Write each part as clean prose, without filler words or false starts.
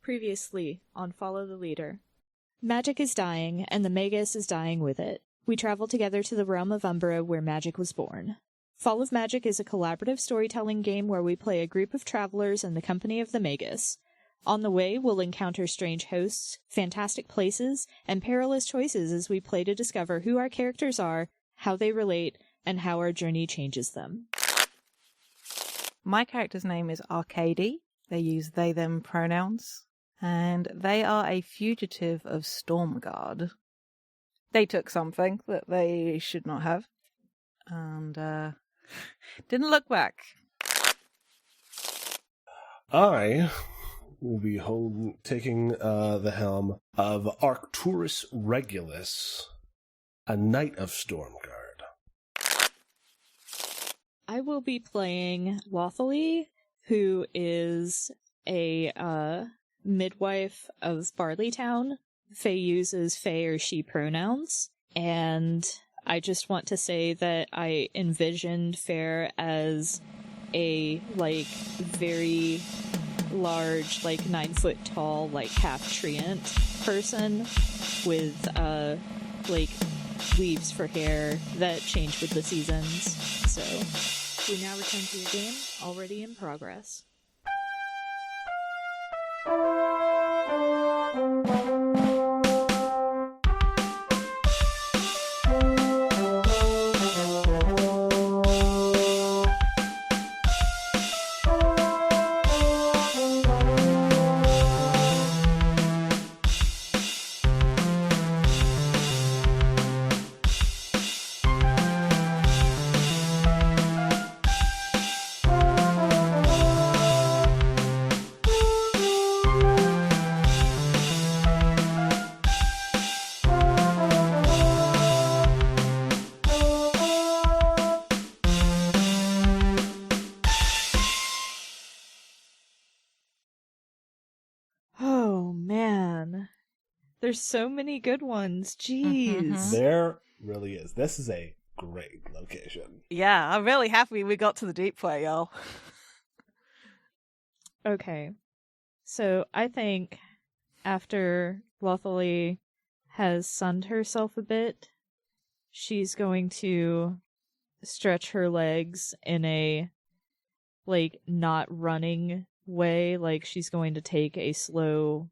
Previously on Follow the Leader. Magic is dying, and the Magus is dying with it. We travel together to the realm of Umbra where magic was born. Fall of Magic is a collaborative storytelling game where we play a group of travelers in the company of the Magus. On the way, we'll encounter strange hosts, fantastic places, and perilous choices as we play to discover who our characters are, how they relate, and how our journey changes them. My character's name is Arcady. They use they-them pronouns. And they are a fugitive of Stormguard. They took something that they should not have. And didn't look back. I will be taking the helm of Arcturus Regulus, a knight of Stormguard. I will be playing Lothalie, who is a midwife of Barleytown. Faye uses Faye or she pronouns, and I just want to say that I envisioned Faye as a, very large, 9 foot tall, half-treant person with, weaves for hair that change with the seasons. So, we now return to your game, already in progress. There's so many good ones. Jeez. Mm-hmm. There really is. This is a great location. Yeah, I'm really happy we got to the deep way, y'all. Okay. So I think after Lothalie has sunned herself a bit, she's going to stretch her legs in a, not running way. She's going to take a slow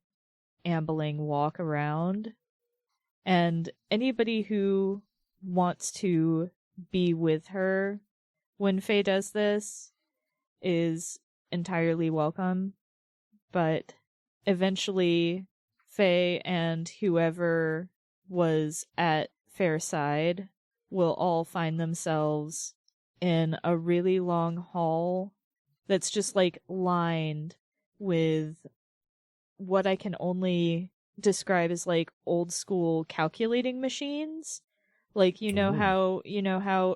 ambling walk around, and anybody who wants to be with her when Faye does this is entirely welcome, but eventually Faye and whoever was at Fair's side will all find themselves in a really long hall that's just lined with what I can only describe as old school calculating machines. How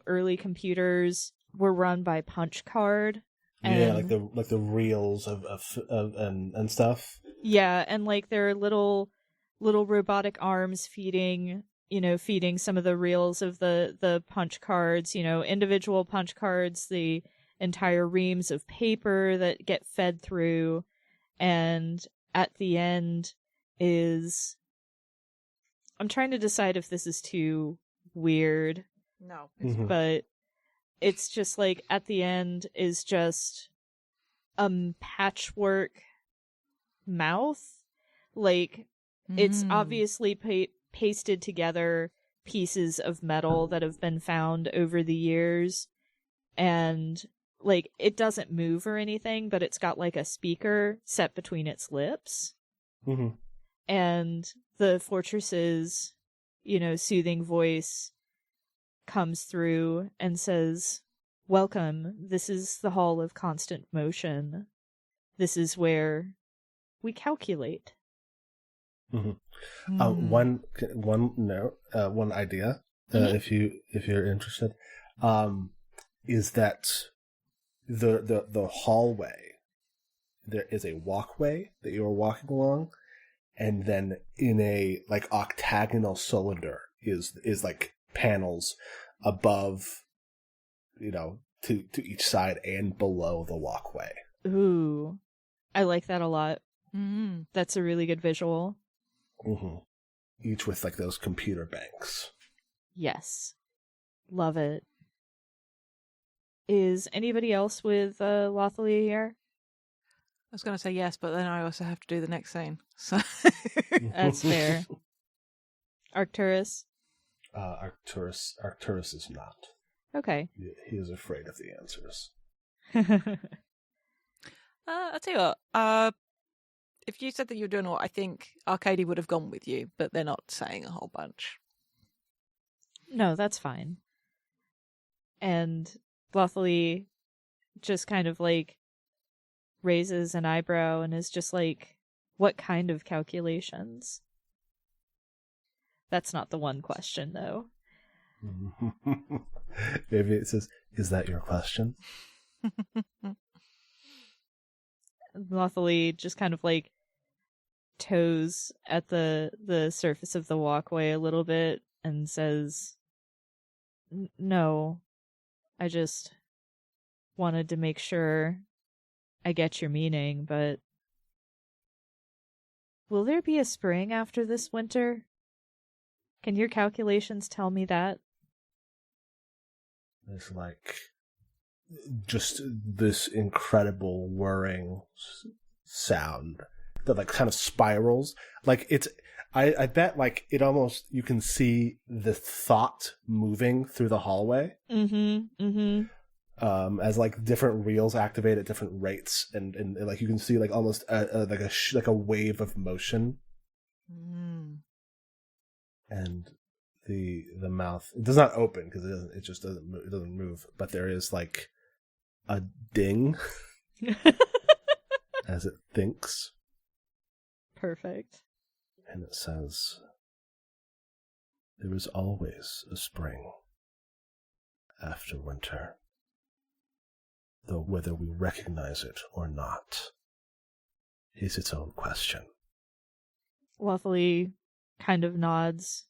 early computers were run by punch card. And, yeah, the reels of and stuff. Yeah, and there are little robotic arms feeding some of the reels of the punch cards, individual punch cards, the entire reams of paper that get fed through, and at the end is... I'm trying to decide if this is too weird. No. But it's just at the end is just a patchwork mouth. It's obviously pasted together pieces of metal that have been found over the years, and it doesn't move or anything, but it's got a speaker set between its lips. Mm-hmm. And the fortress's, soothing voice comes through and says, "Welcome, this is the Hall of Constant Motion. This is where we calculate." Mm-hmm. One idea, if you're interested, is that the hallway, there is a walkway that you are walking along, and then in a octagonal cylinder is panels above, to each side and below the walkway. Ooh, I like that a lot. Mm. That's a really good visual. Mm-hmm. Each with like those computer banks. Yes. Love it. Is anybody else with Lothalia here? I was going to say yes, but then I also have to do the next scene. So That's fair. Arcturus? Arcturus is not. Okay. He is afraid of the answers. I'll tell you what. If you said that you were doing what, I think Arcady would have gone with you, but they're not saying a whole bunch. No, that's fine. And Lothalia just kind of like raises an eyebrow and is just like, what kind of calculations? That's not the one question, though. Maybe it says, is that your question? Lothalia just kind of like toes at the surface of the walkway a little bit and says, no, I just wanted to make sure I get your meaning, but will there be a spring after this winter? Can your calculations tell me that? There's like just this incredible whirring sound that like kind of spirals. Like it's, I bet like it almost, you can see the thought moving through the hallway. As like different reels activate at different rates, and like you can see like almost like a wave of motion. And the mouth, it does not open because it just doesn't move, but there is like a ding as it thinks. Perfect. And it says, there is always a spring after winter, though whether we recognize it or not is its own question. Lothalia kind of nods.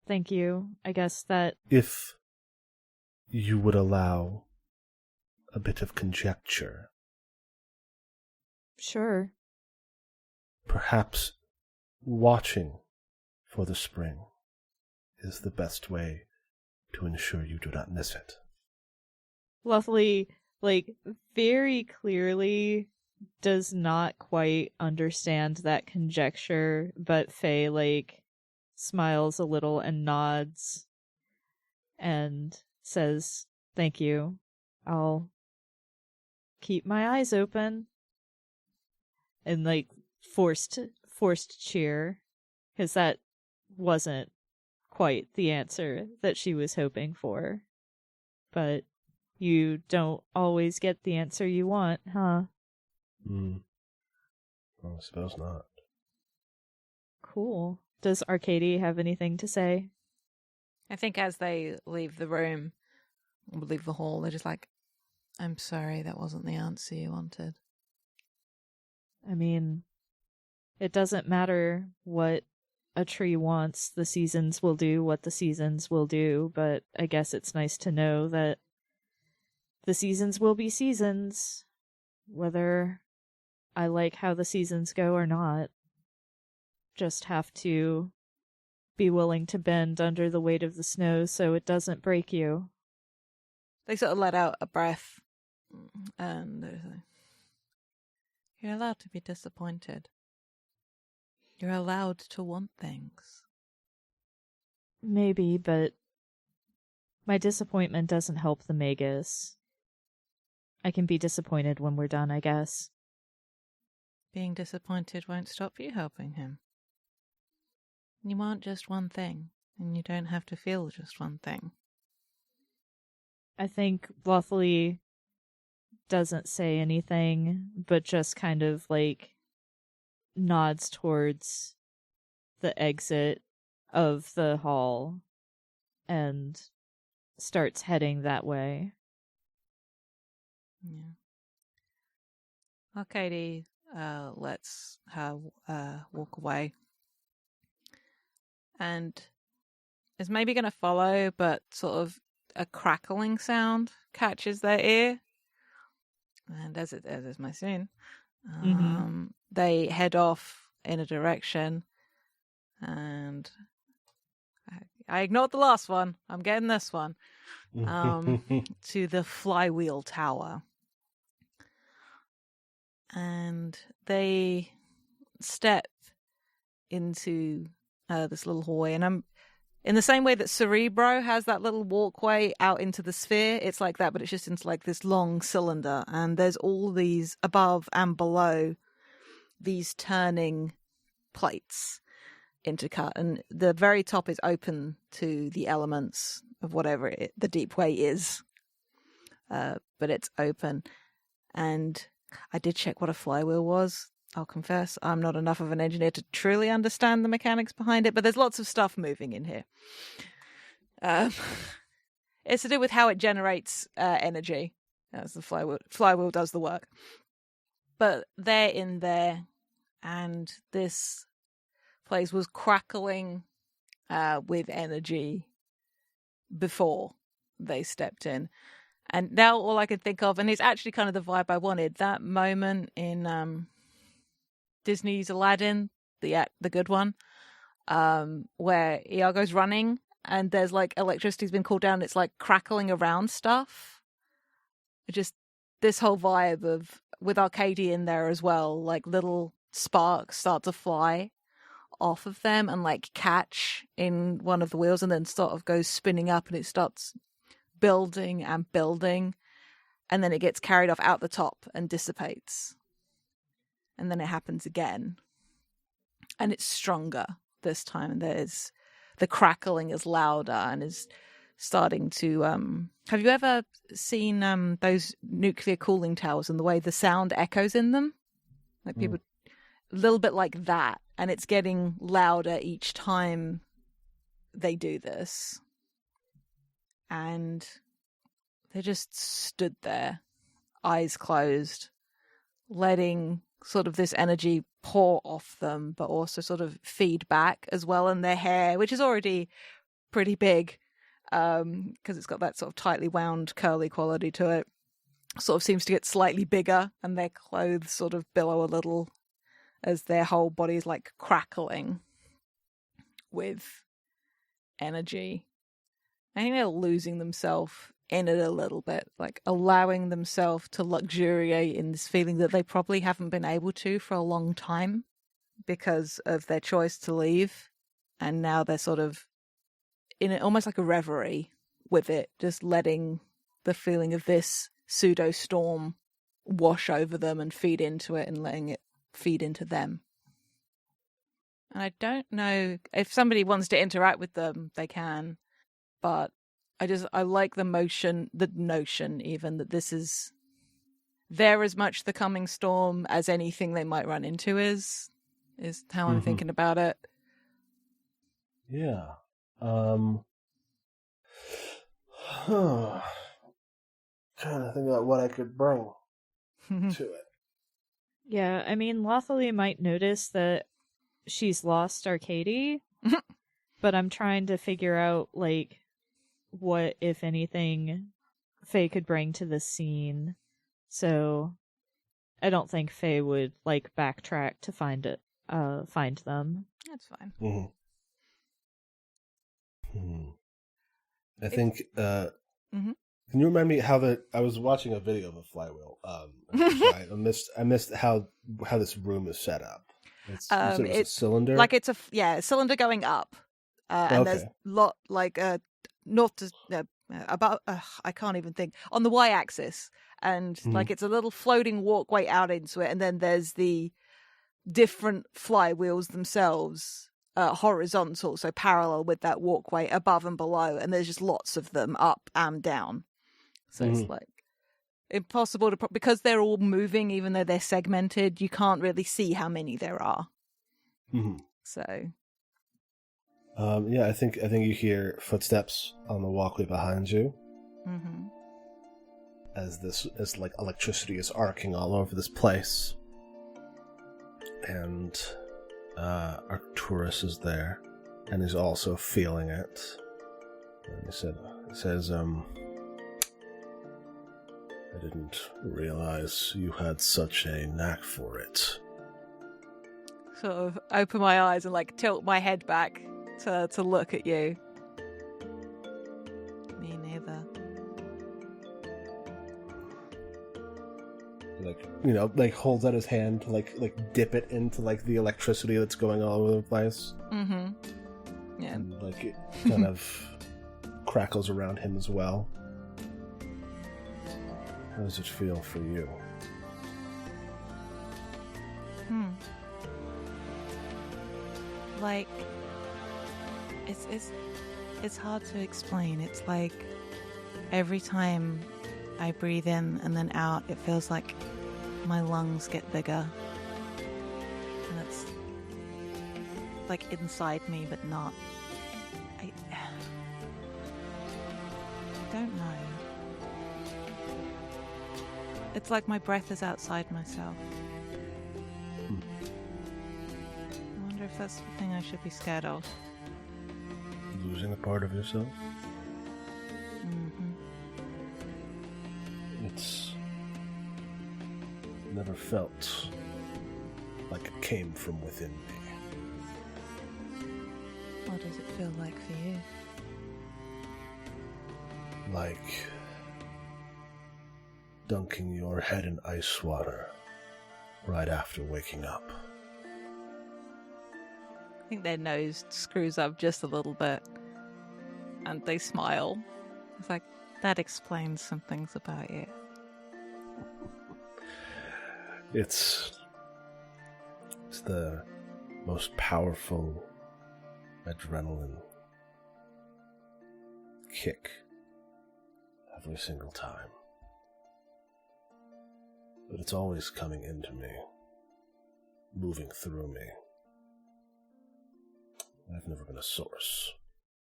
Thank you. I guess that... If you would allow a bit of conjecture. Sure. Perhaps watching for the spring is the best way to ensure you do not miss it. Lothalia, like, very clearly does not quite understand that conjecture, but Faye, like, smiles a little and nods and says, thank you. I'll keep my eyes open. And, like, forced cheer, because that wasn't quite the answer that she was hoping for. But you don't always get the answer you want, huh? Well, I suppose not. Cool. Does Arcady have anything to say? I think as they leave the room, or leave the hall, they're just like, I'm sorry, that wasn't the answer you wanted. I mean, it doesn't matter what a tree wants. The seasons will do what the seasons will do, but I guess it's nice to know that the seasons will be seasons, whether I like how the seasons go or not. Just have to be willing to bend under the weight of the snow so it doesn't break you. They sort of let out a breath, and they're like, you're allowed to be disappointed. You're allowed to want things. Maybe, but my disappointment doesn't help the Magus. I can be disappointed when we're done, I guess. Being disappointed won't stop you helping him. You want just one thing, and you don't have to feel just one thing. I think Lothalia doesn't say anything, but just kind of, like, nods towards the exit of the hall and starts heading that way. Yeah. Arcady lets her walk away and is maybe going to follow, but sort of a crackling sound catches their ear. And as is my scene, They head off in a direction, and I ignored the last one. I'm getting this one. To the flywheel tower. And they step into this little hallway. And I'm in the same way that Cerebro has that little walkway out into the sphere. It's like that, but it's just into like this long cylinder. And there's all these above and below these turning plates intercut. And the very top is open to the elements of whatever the deep way is. But it's open. And I did check what a flywheel was. I'll confess, I'm not enough of an engineer to truly understand the mechanics behind it, but there's lots of stuff moving in here. It's to do with how it generates energy, as the flywheel does the work. But they're in there, and this place was crackling with energy before they stepped in. And now all I can think of, and it's actually kind of the vibe I wanted, that moment in Disney's Aladdin, the good one, where Iago's running and there's like electricity's been called down. It's like crackling around stuff. Just this whole vibe of, with Arcady in there as well, like little sparks start to fly off of them and like catch in one of the wheels and then sort of goes spinning up, and it starts building and building, and then it gets carried off out the top and dissipates, and then it happens again, and it's stronger this time, and the crackling is louder and is starting to have you ever seen those nuclear cooling towers and the way the sound echoes in them, like people, a little bit like that, and it's getting louder each time they do this. And they just stood there, eyes closed, letting sort of this energy pour off them, but also sort of feed back as well in their hair, which is already pretty big, because it's got that sort of tightly wound, curly quality to it. Sort of seems to get slightly bigger, and their clothes sort of billow a little as their whole body is like crackling with energy. I think they're losing themselves in it a little bit, like allowing themselves to luxuriate in this feeling that they probably haven't been able to for a long time because of their choice to leave. And now they're sort of in it, almost like a reverie with it, just letting the feeling of this pseudo storm wash over them and feed into it and letting it feed into them. And I don't know if somebody wants to interact with them, they can. But I like the notion even that this is, they're as much the coming storm as anything they might run into is how I'm thinking about it. Yeah. Trying to think about what I could bring to it. Yeah, I mean, lawfully might notice that she's lost Arcady, but I'm trying to figure out, like, what, if anything, Faye could bring to this scene. So I don't think Faye would, like, backtrack to find them. That's fine. I think, can you remind me how I was watching a video of a flywheel. I missed how this room is set up. It's a cylinder? Like it's a cylinder going up. And there's north to about I can't even think, on the y-axis, and like it's a little floating walkway out into it, and then there's the different flywheels themselves horizontal, so parallel with that walkway above and below, and there's just lots of them up and down, so it's like impossible to because they're all moving, even though they're segmented, you can't really see how many there are. So I think you hear footsteps on the walkway behind you. As like electricity is arcing all over this place. And Arcturus is there, and he's also feeling it. And he says, I didn't realize you had such a knack for it. Sort of open my eyes and like tilt my head back to look at you. Me neither. Like, you know, like holds out his hand to like dip it into like the electricity that's going all over the place. Mm-hmm. Yeah. And like it kind of crackles around him as well. How does it feel for you? Like, it's hard to explain. It's like every time I breathe in and then out, it feels like my lungs get bigger. And it's like inside me, but not. I don't know. It's like my breath is outside myself. I wonder if that's the thing I should be scared of. Losing a part of yourself? Mm-hmm. It's never felt like it came from within me. What does it feel like for you? Like dunking your head in ice water right after waking up. I think their nose screws up just a little bit, and they smile. It's like, that explains some things about you. It's the most powerful adrenaline kick every single time. But it's always coming into me, moving through me. I've never been a source,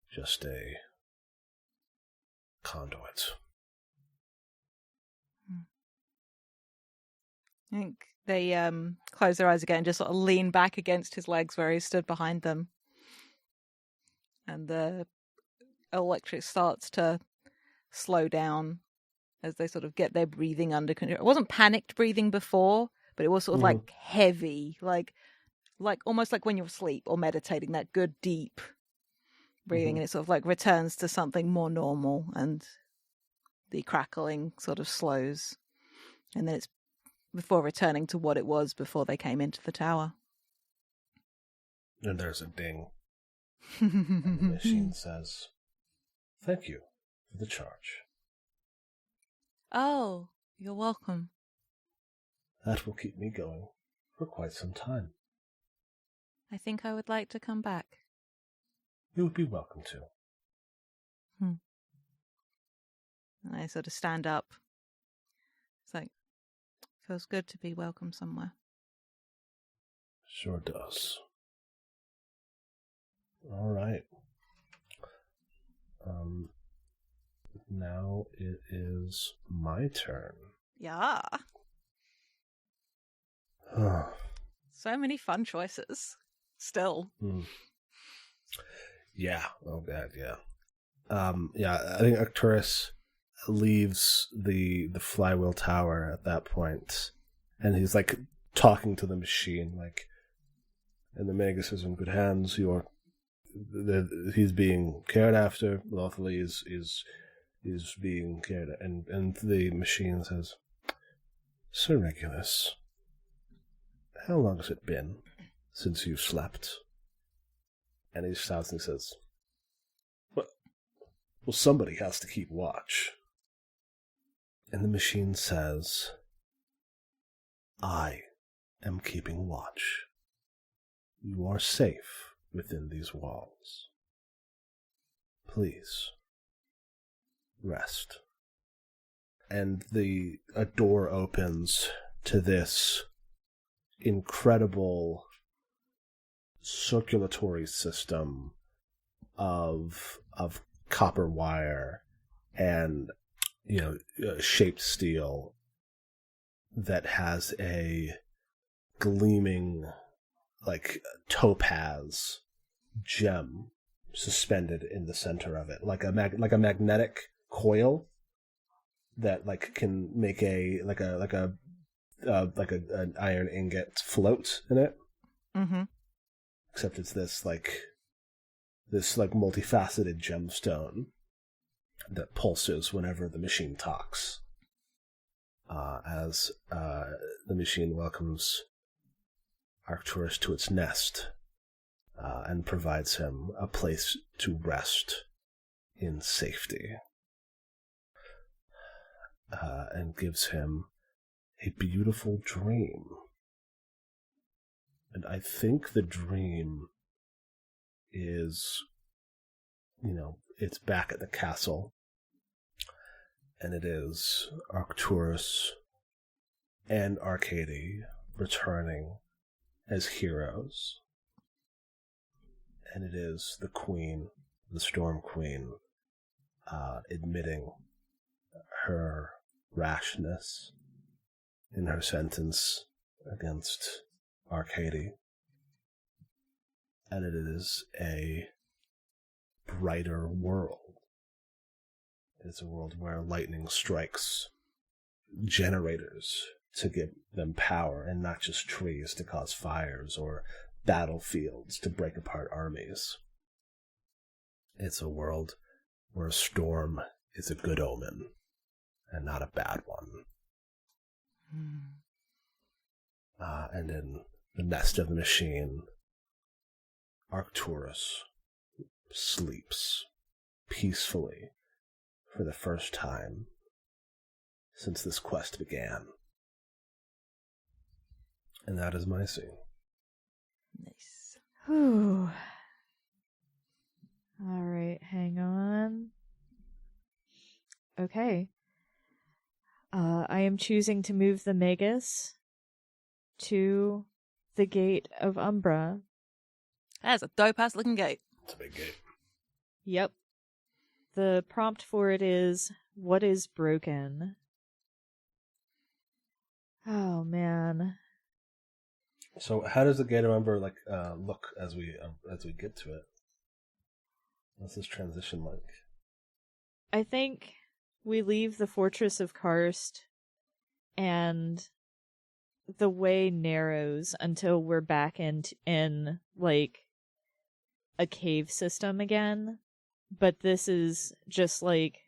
just a conduit. I think they close their eyes again and just sort of lean back against his legs where he stood behind them. And the electric starts to slow down as they sort of get their breathing under control. It wasn't panicked breathing before, but it was sort of like heavy, like almost like when you're asleep or meditating, that good deep breathing, and it sort of like returns to something more normal, and the crackling sort of slows, and then it's before returning to what it was before they came into the tower. And there's a ding. And the machine says, "Thank you for the charge." Oh, you're welcome. That will keep me going for quite some time. I think I would like to come back. You would be welcome to. And I sort of stand up. It's like, feels good to be welcome somewhere. Sure does. All right. Now it is my turn. Yeah. So many fun choices. Still. Yeah. Oh god, yeah. Yeah, I think Arcturus leaves the flywheel tower at that point, and he's like talking to the machine, like, and the Magus is in good hands. He's being cared after. Lawfully is being cared, and the machine says, "Sir Regulus, how long has it been since you slept?" And he shouts and he says, "Well, somebody has to keep watch." And the machine says, "I am keeping watch. You are safe within these walls. Please, rest." And a door opens to this incredible circulatory system of copper wire and shaped steel that has a gleaming like topaz gem suspended in the center of it, like a magnetic coil that like can make an iron ingot float in it. Mm-hmm. Except it's this multifaceted gemstone that pulses whenever the machine talks. As the machine welcomes Arcturus to its nest and provides him a place to rest in safety. And gives him a beautiful dream. And I think the dream is, it's back at the castle. And it is Arcturus and Arcady returning as heroes. And it is the Queen, the Storm Queen, admitting her rashness in her sentence against Arcady. And it is a brighter world. It's a world where lightning strikes generators to give them power, and not just trees to cause fires or battlefields to break apart armies. It's a world where a storm is a good omen and not a bad one. And in the nest of the machine, Arcturus sleeps peacefully for the first time since this quest began. And that is my scene. Nice. Whew. All right, hang on. Okay. I am choosing to move the Magus to the Gate of Umbra. That's a dope-ass looking gate. It's a big gate. Yep. The prompt for it is, what is broken? Oh, man. So how does the Gate of Umbra look as we get to it? What's this transition like? I think we leave the Fortress of Karst and the way narrows until we're back in like a cave system again. But this is just like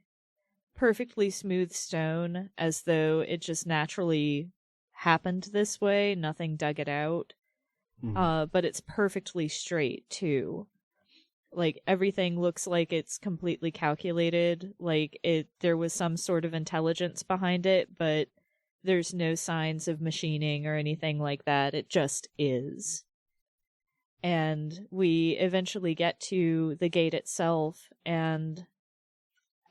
perfectly smooth stone, as though it just naturally happened this way. Nothing dug it out. Mm-hmm. But it's perfectly straight too. Like everything looks like it's completely calculated. Like there was some sort of intelligence behind it, but there's no signs of machining or anything like that. It just is. And we eventually get to the gate itself, and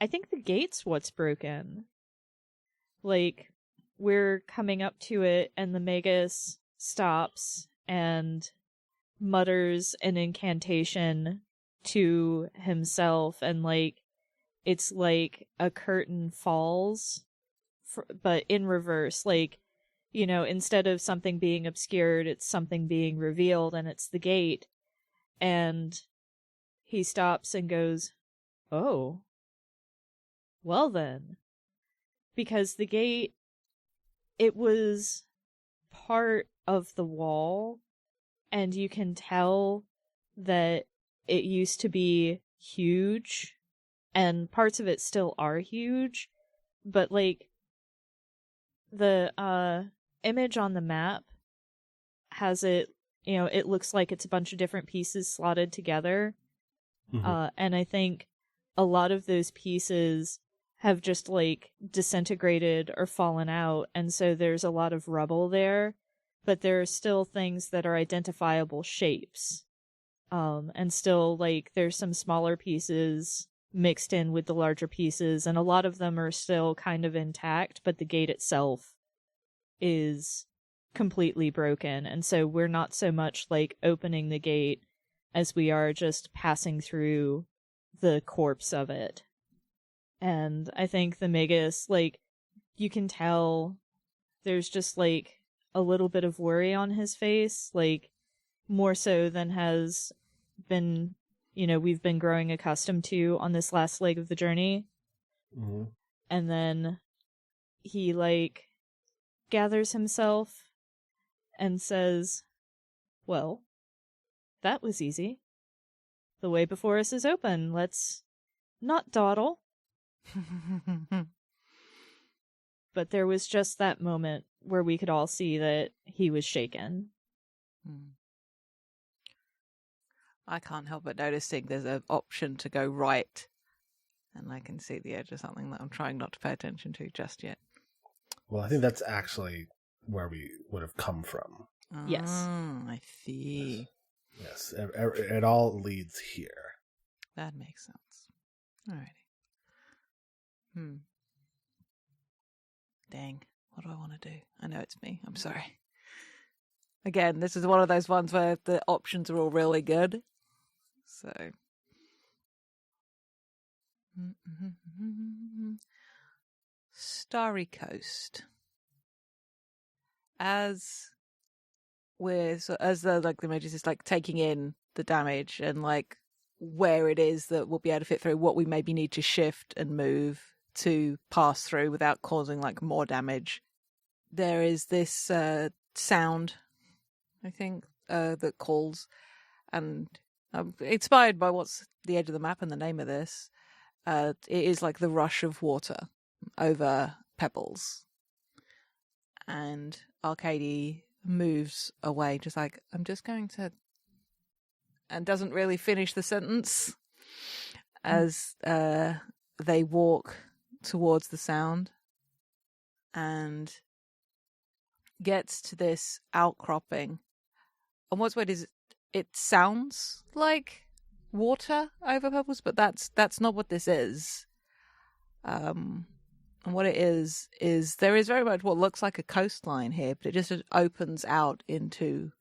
I think the gate's what's broken. Like, we're coming up to it, and the Magus stops and mutters an incantation to himself, and, like, it's like a curtain falls, but in reverse. Like, instead of something being obscured, it's something being revealed, and it's the gate. And he stops and goes, "Oh, well then." Because the gate, it was part of the wall, and you can tell that it used to be huge, and parts of it still are huge, but, like, the image on the map has it, it looks like it's a bunch of different pieces slotted together. Mm-hmm. And I think a lot of those pieces have just, like, disintegrated or fallen out, and so there's a lot of rubble there, but there are still things that are identifiable shapes. And still, like, there's some smaller pieces mixed in with the larger pieces, and a lot of them are still kind of intact, but the gate itself is completely broken, and so we're not so much, like, opening the gate as we are just passing through the corpse of it. And I think the Magus, like, you can tell there's just, like, a little bit of worry on his face, like, more so than has been, we've been growing accustomed to on this last leg of the journey. Mm-hmm. And then he, like, gathers himself and says, well, that was easy. The way before us is open. Let's not dawdle. But there was just that moment where we could all see that he was shaken. I can't help but noticing there's an option to go right, and I can see the edge of something that I'm trying not to pay attention to just yet. Well, I think that's actually where we would have come from. Yes. I see. Yes, it all leads here. That makes sense. Alrighty. Dang. What do I want to do? I know it's me. I'm sorry. Again, this is one of those ones where the options are all really good. So. Starry Coast. As the Magus is like taking in the damage and like where it is that we'll be able to fit through, what we maybe need to shift and move to pass through without causing like more damage. There is this sound, I think, that calls, and inspired by what's the edge of the map and the name of this, it is like the rush of water over pebbles. And Arcady moves away, just like, I'm just going to, and doesn't really finish the sentence as they walk towards the sound and gets to this outcropping. And what's weird is it sounds like water over pebbles, but that's not what this is. And what it is there is very much what looks like a coastline here, but it just opens out into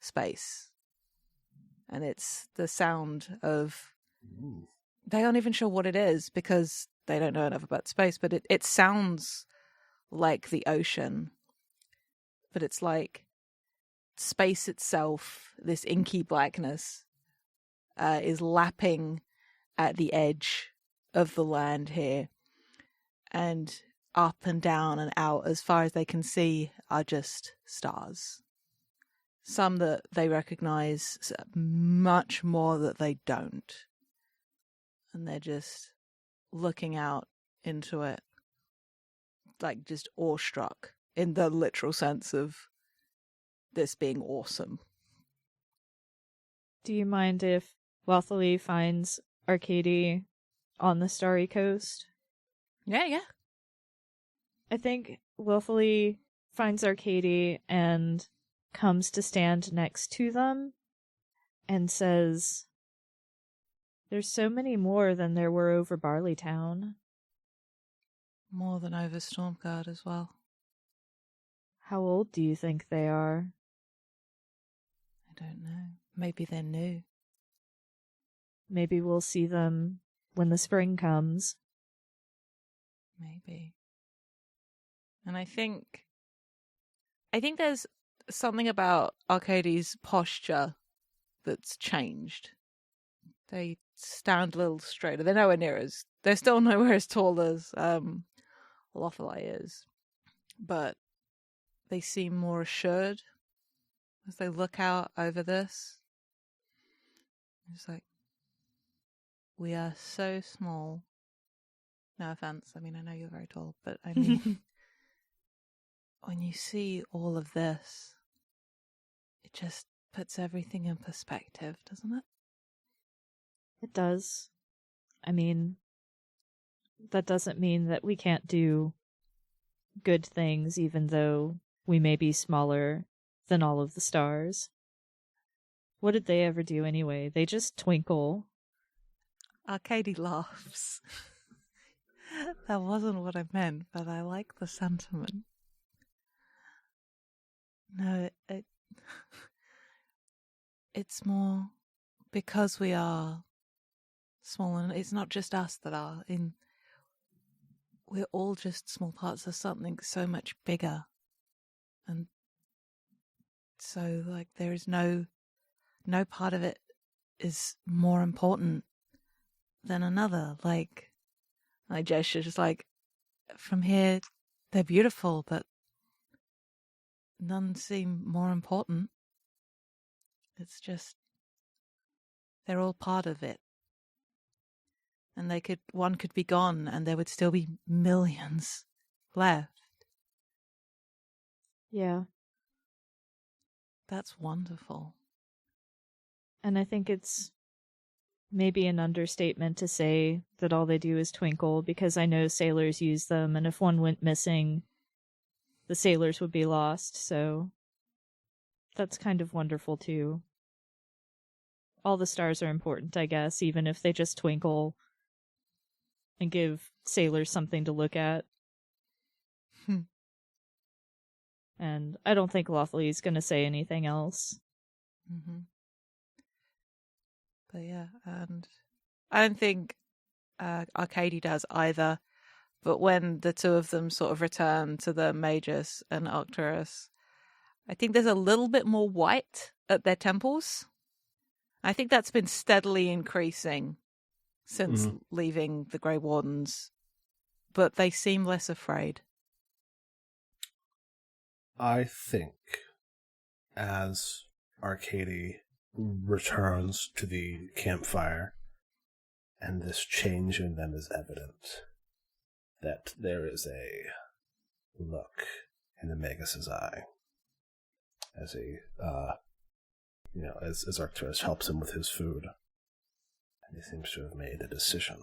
space. And it's the sound of... They aren't even sure what it is because they don't know enough about space, but it sounds like the ocean. But it's like space itself, this inky blackness, is lapping at the edge of the land here. And up and down and out, as far as they can see, are just stars. Some that they recognize, much more that they don't. And they're just looking out into it, like just awestruck, in the literal sense of this being awesome. Do you mind if Wealthily finds Arcady on the Starry Coast? Yeah. I think Willfully finds Arcady and comes to stand next to them and says, there's so many more than there were over Barleytown. More than over Stormguard as well. How old do you think they are? I don't know. Maybe they're new. Maybe we'll see them when the spring comes. Maybe. And I think there's something about Arcady's posture that's changed. They stand a little straighter. They're nowhere near as... They're still nowhere as tall as Lothalai is. But they seem more assured as they look out over this. It's like, we are so small. No offense. I mean, I know you're very tall, but I mean, when you see all of this, it just puts everything in perspective, doesn't it? It does. I mean, that doesn't mean that we can't do good things, even though we may be smaller than all of the stars. What did they ever do anyway? They just twinkle. Arcady laughs. That wasn't what I meant, but I like the sentiment. No, it's more because we are small, and it's not just us that are in. We're all just small parts of something so much bigger, and so like there is no part of it is more important than another. Like, I gesture just like, from here, They're beautiful, but none seem more important. It's just they're all part of it. And one could be gone and there would still be millions left. Yeah. That's wonderful. And I think it's maybe an understatement to say that all they do is twinkle, because I know sailors use them, and if one went missing, the sailors would be lost, so that's kind of wonderful too. All the stars are important, I guess, even if they just twinkle and give sailors something to look at. And I don't think Lawfully's going to say anything else. Mm-hmm. But yeah, and I don't think Arcady does either. But when the two of them sort of return to the Magus and Arcturus, I think there's a little bit more white at their temples. I think that's been steadily increasing since leaving the Grey Wardens, but they seem less afraid. I think as Arcady returns to the campfire and this change in them is evident, that there is a look in the Magus's eye as as Arcturus helps him with his food, and he seems to have made a decision.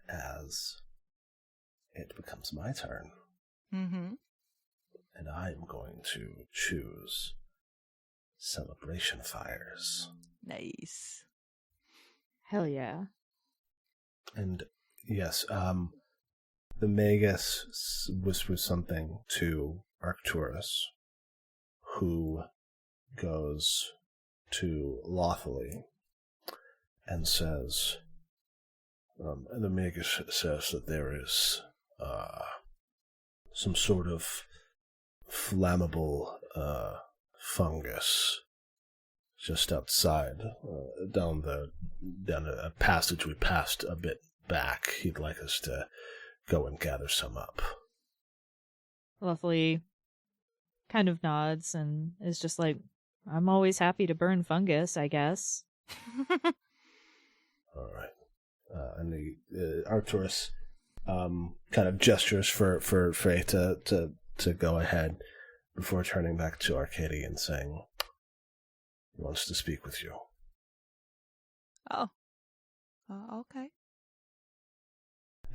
As it becomes my turn, and I am going to choose celebration fires. Nice. Hell yeah. And yes, the Magus whispers something to Arcturus, who goes to Lawfully and says, the Magus says that there is some sort of flammable fungus just outside, down a passage we passed a bit back. He'd like us to go and gather some up. Lawfully kind of nods and is just like, I'm always happy to burn fungus, I guess. All right. And the Arcturus kind of gestures for Faye to go ahead before turning back to Arcady and saying he wants to speak with you. Oh. Okay.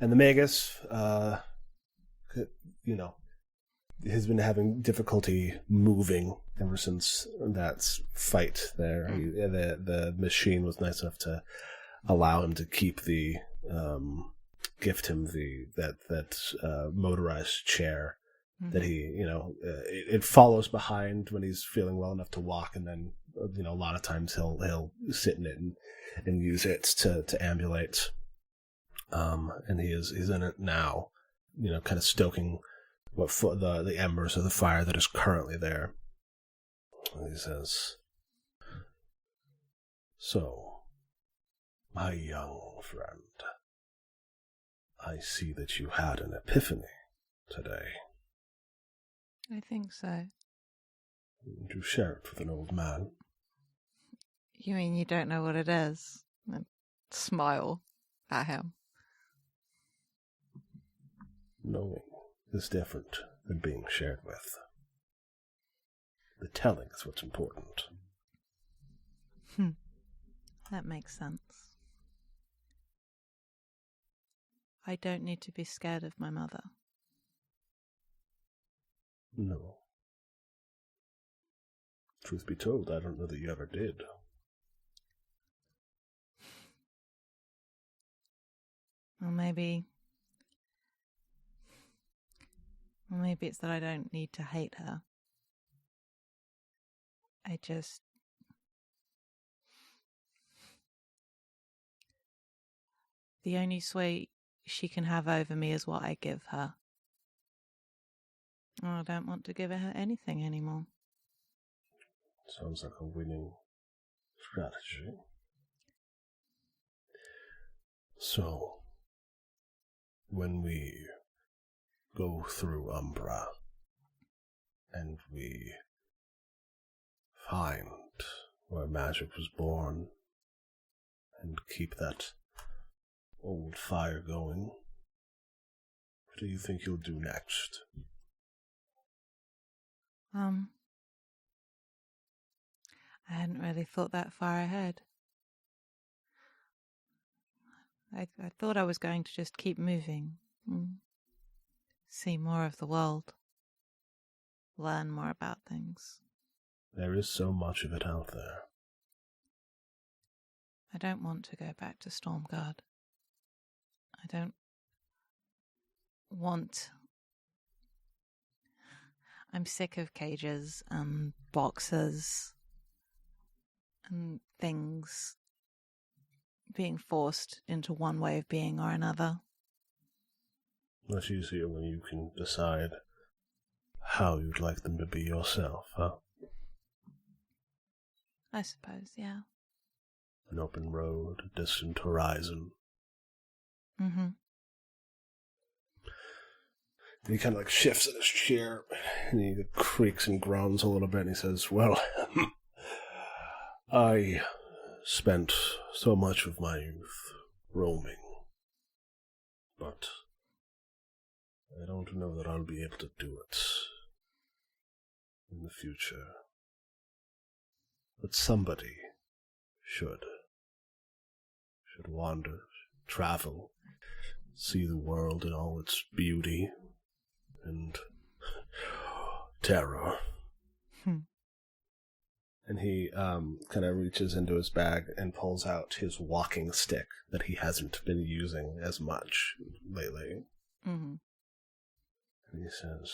And the Magus, has been having difficulty moving ever since that fight there. The machine was nice enough to allow him to keep gift him that motorized chair that he, it follows behind when he's feeling well enough to walk, and then, a lot of times he'll sit in it and use it to ambulate. And he's in it now, kind of stoking the embers of the fire that is currently there. And he says, "So, my young friend, I see that you had an epiphany today. I think so. Would you share it with an old man?" You mean you don't know what it is? And smile at him. Knowing is different than being shared with. The telling is what's important. That makes sense. I don't need to be scared of my mother. No. Truth be told, I don't know that you ever did. Well, maybe it's that I don't need to hate her. The only sway she can have over me is what I give her. I don't want to give her anything anymore. Sounds like a winning strategy. So, when we go through Umbra and we find where magic was born and keep that old fire going, what do you think you'll do next? I hadn't really thought that far ahead. I thought I was going to just keep moving, see more of the world, learn more about things. There is so much of it out there. I don't want to go back to Stormguard. I don't want... I'm sick of cages and boxes and things being forced into one way of being or another. Much easier when you can decide how you'd like them to be yourself, huh? I suppose, yeah. An open road, a distant horizon. Mm-hmm. And he kind of shifts in his chair, and he creaks and groans a little bit, and he says, well, I spent so much of my youth roaming, but I don't know that I'll be able to do it in the future. But somebody should wander, travel, see the world in all its beauty and terror. And he kind of reaches into his bag and pulls out his walking stick that he hasn't been using as much lately. Mm-hmm. And he says,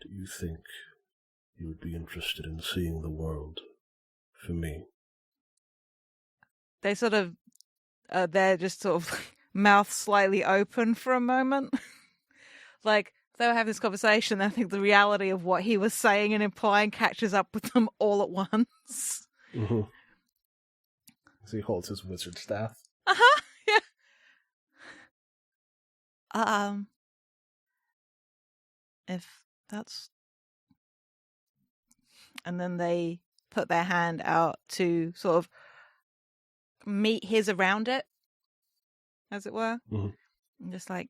do you think you would be interested in seeing the world for me? They sort of, they're just sort of mouth slightly open for a moment. Like, they were having this conversation, and I think the reality of what he was saying and implying catches up with them all at once. Mm-hmm. So he holds his wizard staff. Uh-huh, yeah. If that's... And then they put their hand out to sort of meet his around it, as it were. Mm-hmm. And just like,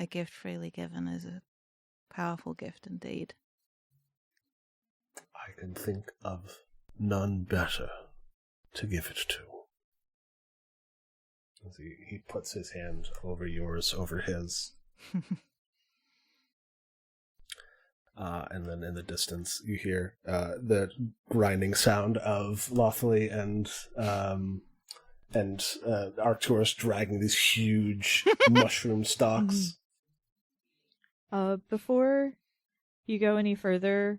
a gift freely given is a powerful gift indeed. I can think of none better to give it to. As he puts his hand over yours, over his. And then in the distance, you hear the grinding sound of Lawfully and Arcturus dragging these huge mushroom stalks. Before you go any further,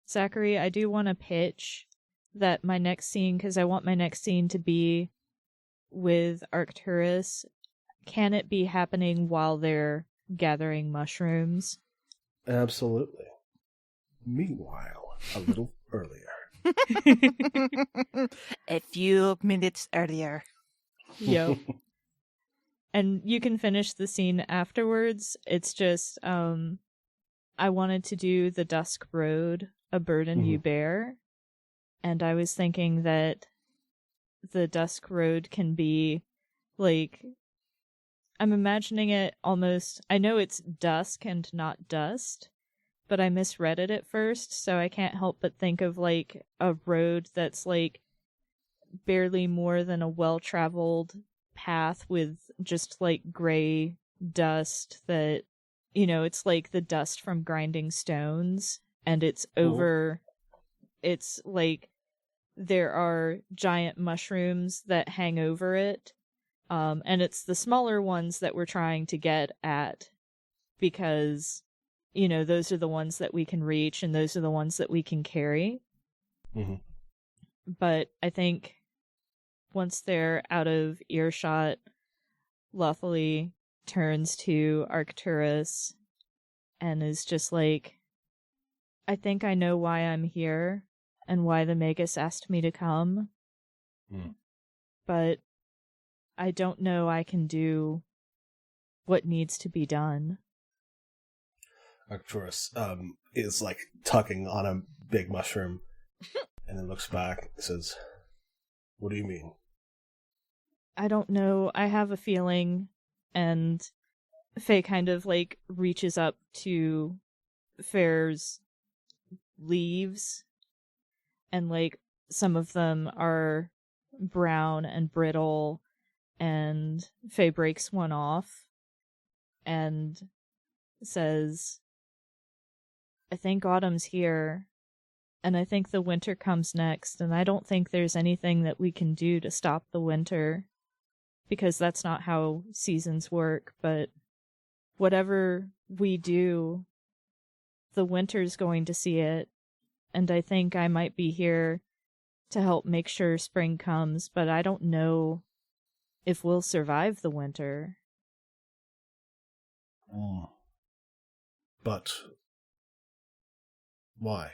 Zachary, I do want to pitch that my next scene, because I want my next scene to be with Arcturus. Can it be happening while they're gathering mushrooms? Absolutely. Meanwhile, a little earlier. A few minutes earlier. Yep. And you can finish the scene afterwards. It's just, I wanted to do the Dusk Road, a burden you bear. And I was thinking that the Dusk Road can be, like, I'm imagining it almost, I know it's dusk and not dust, but I misread it at first, so I can't help but think of, like, a road that's, like, barely more than a well-traveled path with just, like, gray dust that, you know, it's like the dust from grinding stones, and it's over, it's, like, there are giant mushrooms that hang over it, and it's the smaller ones that we're trying to get at, because, you know, those are the ones that we can reach, and those are the ones that we can carry. Mm-hmm. But I think once they're out of earshot, Lawfully turns to Arcturus and is just like, I think I know why I'm here and why the Magus asked me to come. But I don't know I can do what needs to be done. Arcturus is like tugging on a big mushroom and then looks back and says, "What do you mean?" I don't know. I have a feeling. And Faye kind of like reaches up to Fair's leaves, and like some of them are brown and brittle, and Faye breaks one off and says, "I think autumn's here, and I think the winter comes next, and I don't think there's anything that we can do to stop the winter, because that's not how seasons work, but whatever we do, the winter's going to see it, and I think I might be here to help make sure spring comes, but I don't know if we'll survive the winter." But why?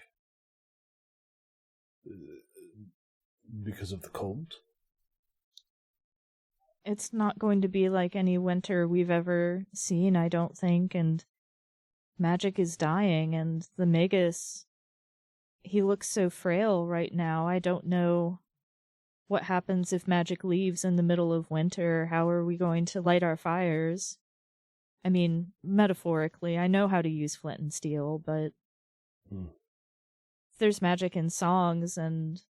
Because of the cold? It's not going to be like any winter we've ever seen, I don't think, and magic is dying, and the Magus, he looks so frail right now. I don't know what happens if magic leaves in the middle of winter. How are we going to light our fires? I mean, metaphorically, I know how to use flint and steel, but there's magic in songs, and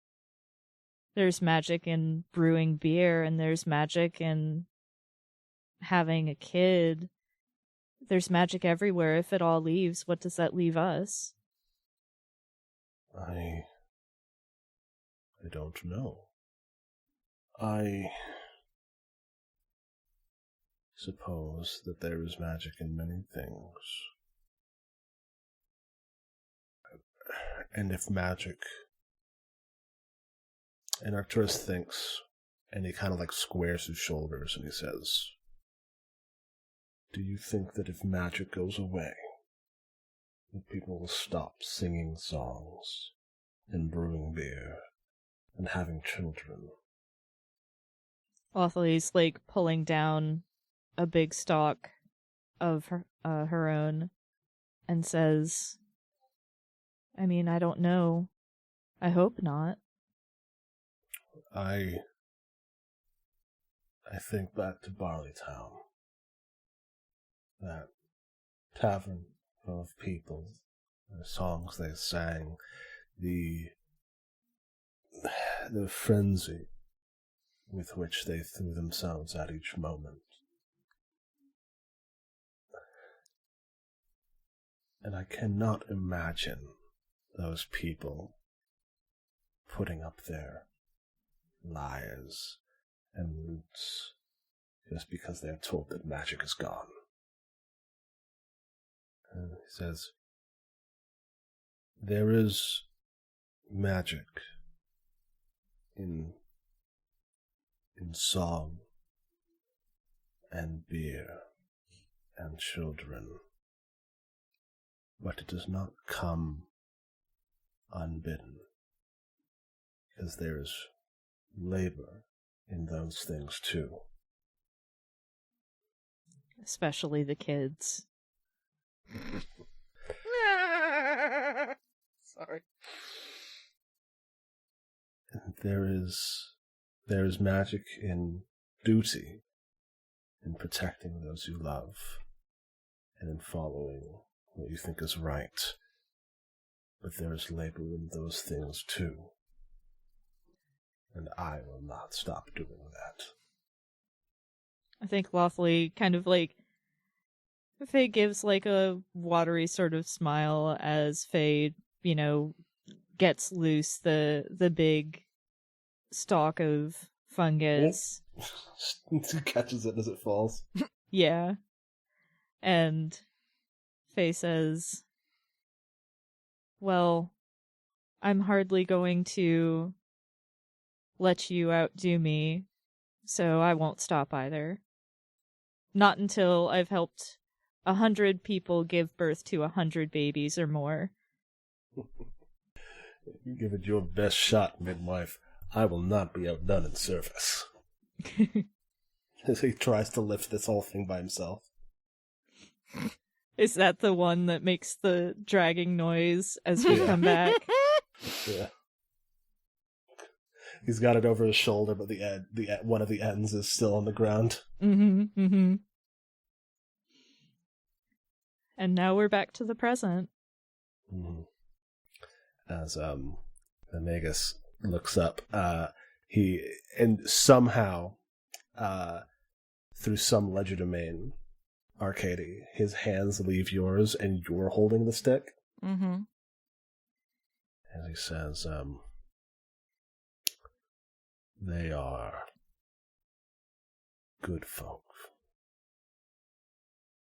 there's magic in brewing beer, and there's magic in having a kid. There's magic everywhere. If it all leaves, what does that leave us? I don't know. I suppose that there is magic in many things. And if magic... And Arcturus thinks, and he kind of like squares his shoulders, and he says, "Do you think that if magic goes away, that people will stop singing songs, and brewing beer, and having children?" Awfully's like pulling down a big stalk of her own and says, "I mean, I don't know. I hope not." I think back to Barleytown, that tavern full of people, the songs they sang, the frenzy with which they threw themselves at each moment. And I cannot imagine those people putting up their liars and roots just because they are told that magic is gone. And he says, "There is magic in song and beer and children, but it does not come unbidden, because there is labor in those things too." Especially the kids. Sorry. And there is magic in duty, in protecting those you love, and in following what you think is right. But there is labor in those things too. And I will not stop doing that. I think Lawfully kind of like, Faye gives like a watery sort of smile as Faye, gets loose the big stalk of fungus. Catches it as it falls. Yeah. And Faye says, "Well, I'm hardly going to let you outdo me, so I won't stop either. Not until I've helped 100 people give birth to 100 babies or more." You give it your best shot, midwife. I will not be outdone in service. As he tries to lift this whole thing by himself. Is that the one that makes the dragging noise as we come back? Yeah. He's got it over his shoulder, but one of the ends is still on the ground. Mm-hmm. And now we're back to the present. Mm-hmm. As the Magus looks up, he somehow through some legerdemain, Arcady, his hands leave yours, and you're holding the stick. Mm-hmm. And he says, "They are good folk,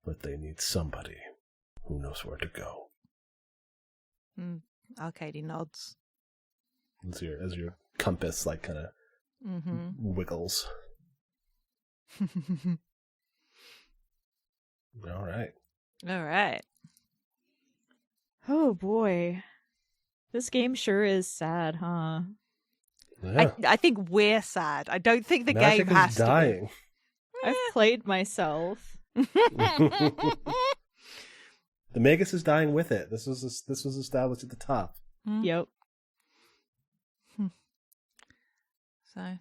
but they need somebody who knows where to go." Arcady nods. As your compass kind of wiggles. All right. Oh boy. This game sure is sad, huh? Yeah. I think we're sad. I don't think the Magic game has is to dying. I've played myself. The Magus is dying with it. This was established at the top. Yep. So, I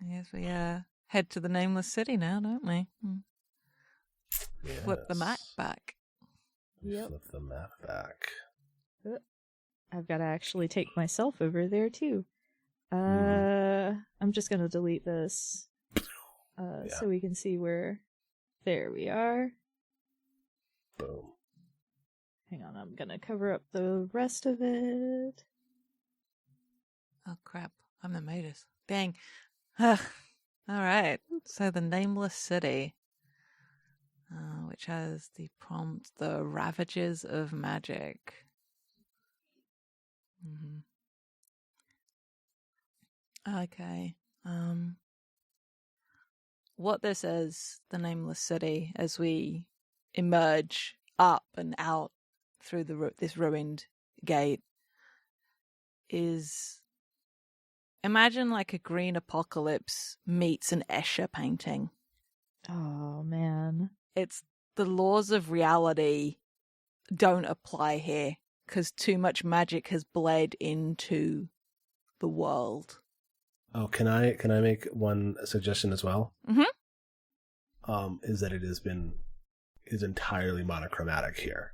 guess we head to the Nameless City now, don't we? Yes. Flip the map back. Yep. Flip the map back. I've got to actually take myself over there too. I'm just gonna delete this so we can see where. There we are. Boom. Hang on, I'm gonna cover up the rest of it. Oh crap! I'm the Magus. Dang. All right. So the Nameless City, which has the prompt, "The Ravages of Magic." Okay. What this is, the Nameless City, as we emerge up and out through this ruined gate, is, imagine like a green apocalypse meets an Escher painting. Oh man. It's the laws of reality don't apply here because too much magic has bled into the world. Oh, can I make one suggestion as well? Mm-hmm. Is that it is entirely monochromatic here.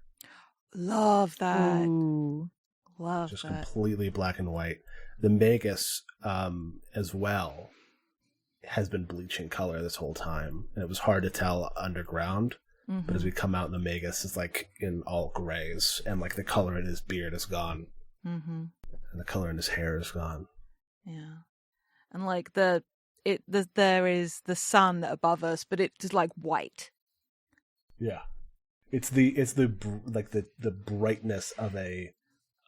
Love that. Ooh. Love Just that. completely black and white. The Magus, as well, has been bleaching color this whole time, and it was hard to tell underground. Mm-hmm. But as we come out, the Magus is like in all grays, and like the color in his beard is gone, Mm-hmm. and the color in his hair is gone. Yeah, and like there is the sun above us, but it's like white. Yeah, it's the brightness of a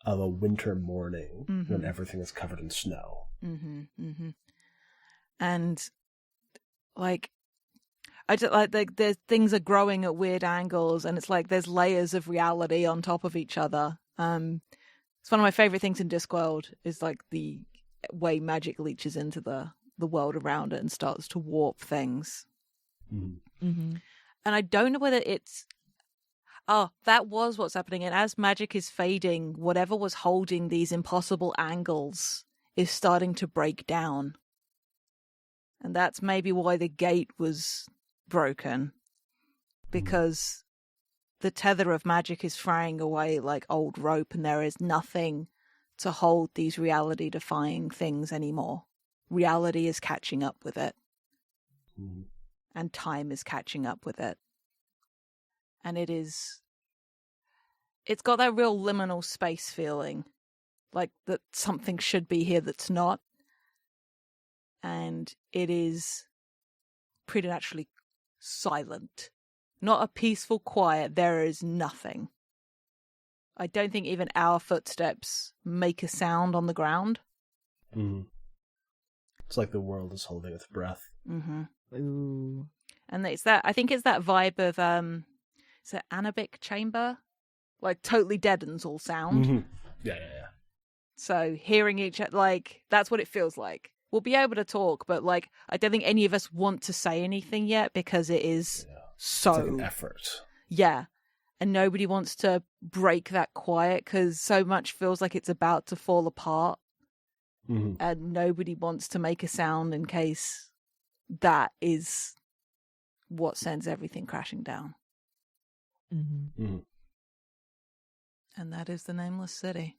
winter morning when everything is covered in snow. Mm-hmm. Mm-hmm. And like, I just like there's things are growing at weird angles, and it's like there's layers of reality on top of each other. It's one of my favorite things in Discworld is like the way magic leaches into the world around it and starts to warp things. Mm-hmm. Mm-hmm. And I don't know whether it's that was what's happening. And as magic is fading, whatever was holding these impossible angles is starting to break down. And that's maybe why the gate was broken. Because the tether of magic is fraying away like old rope, and there is nothing to hold these reality-defying things anymore. Reality is catching up with it. Mm-hmm. And time is catching up with it. And it's got that real liminal space feeling. Like that something should be here that's not. And it is preternaturally silent. Not a peaceful quiet. There is nothing. I don't think even our footsteps make a sound on the ground. Mm-hmm. It's like the world is holding its breath. Mm-hmm. Ooh. And it's that, I think it's that vibe of, is it Anabic chamber? Like totally deadens all sound. Mm-hmm. Yeah. So hearing each other, like, that's what it feels like. We'll be able to talk, but like, I don't think any of us want to say anything yet because it is It's like an so... effort. Yeah. and nobody wants to break that quiet because so much feels like it's about to fall apart, and nobody wants to make a sound in case that is what sends everything crashing down. And that is the Nameless City.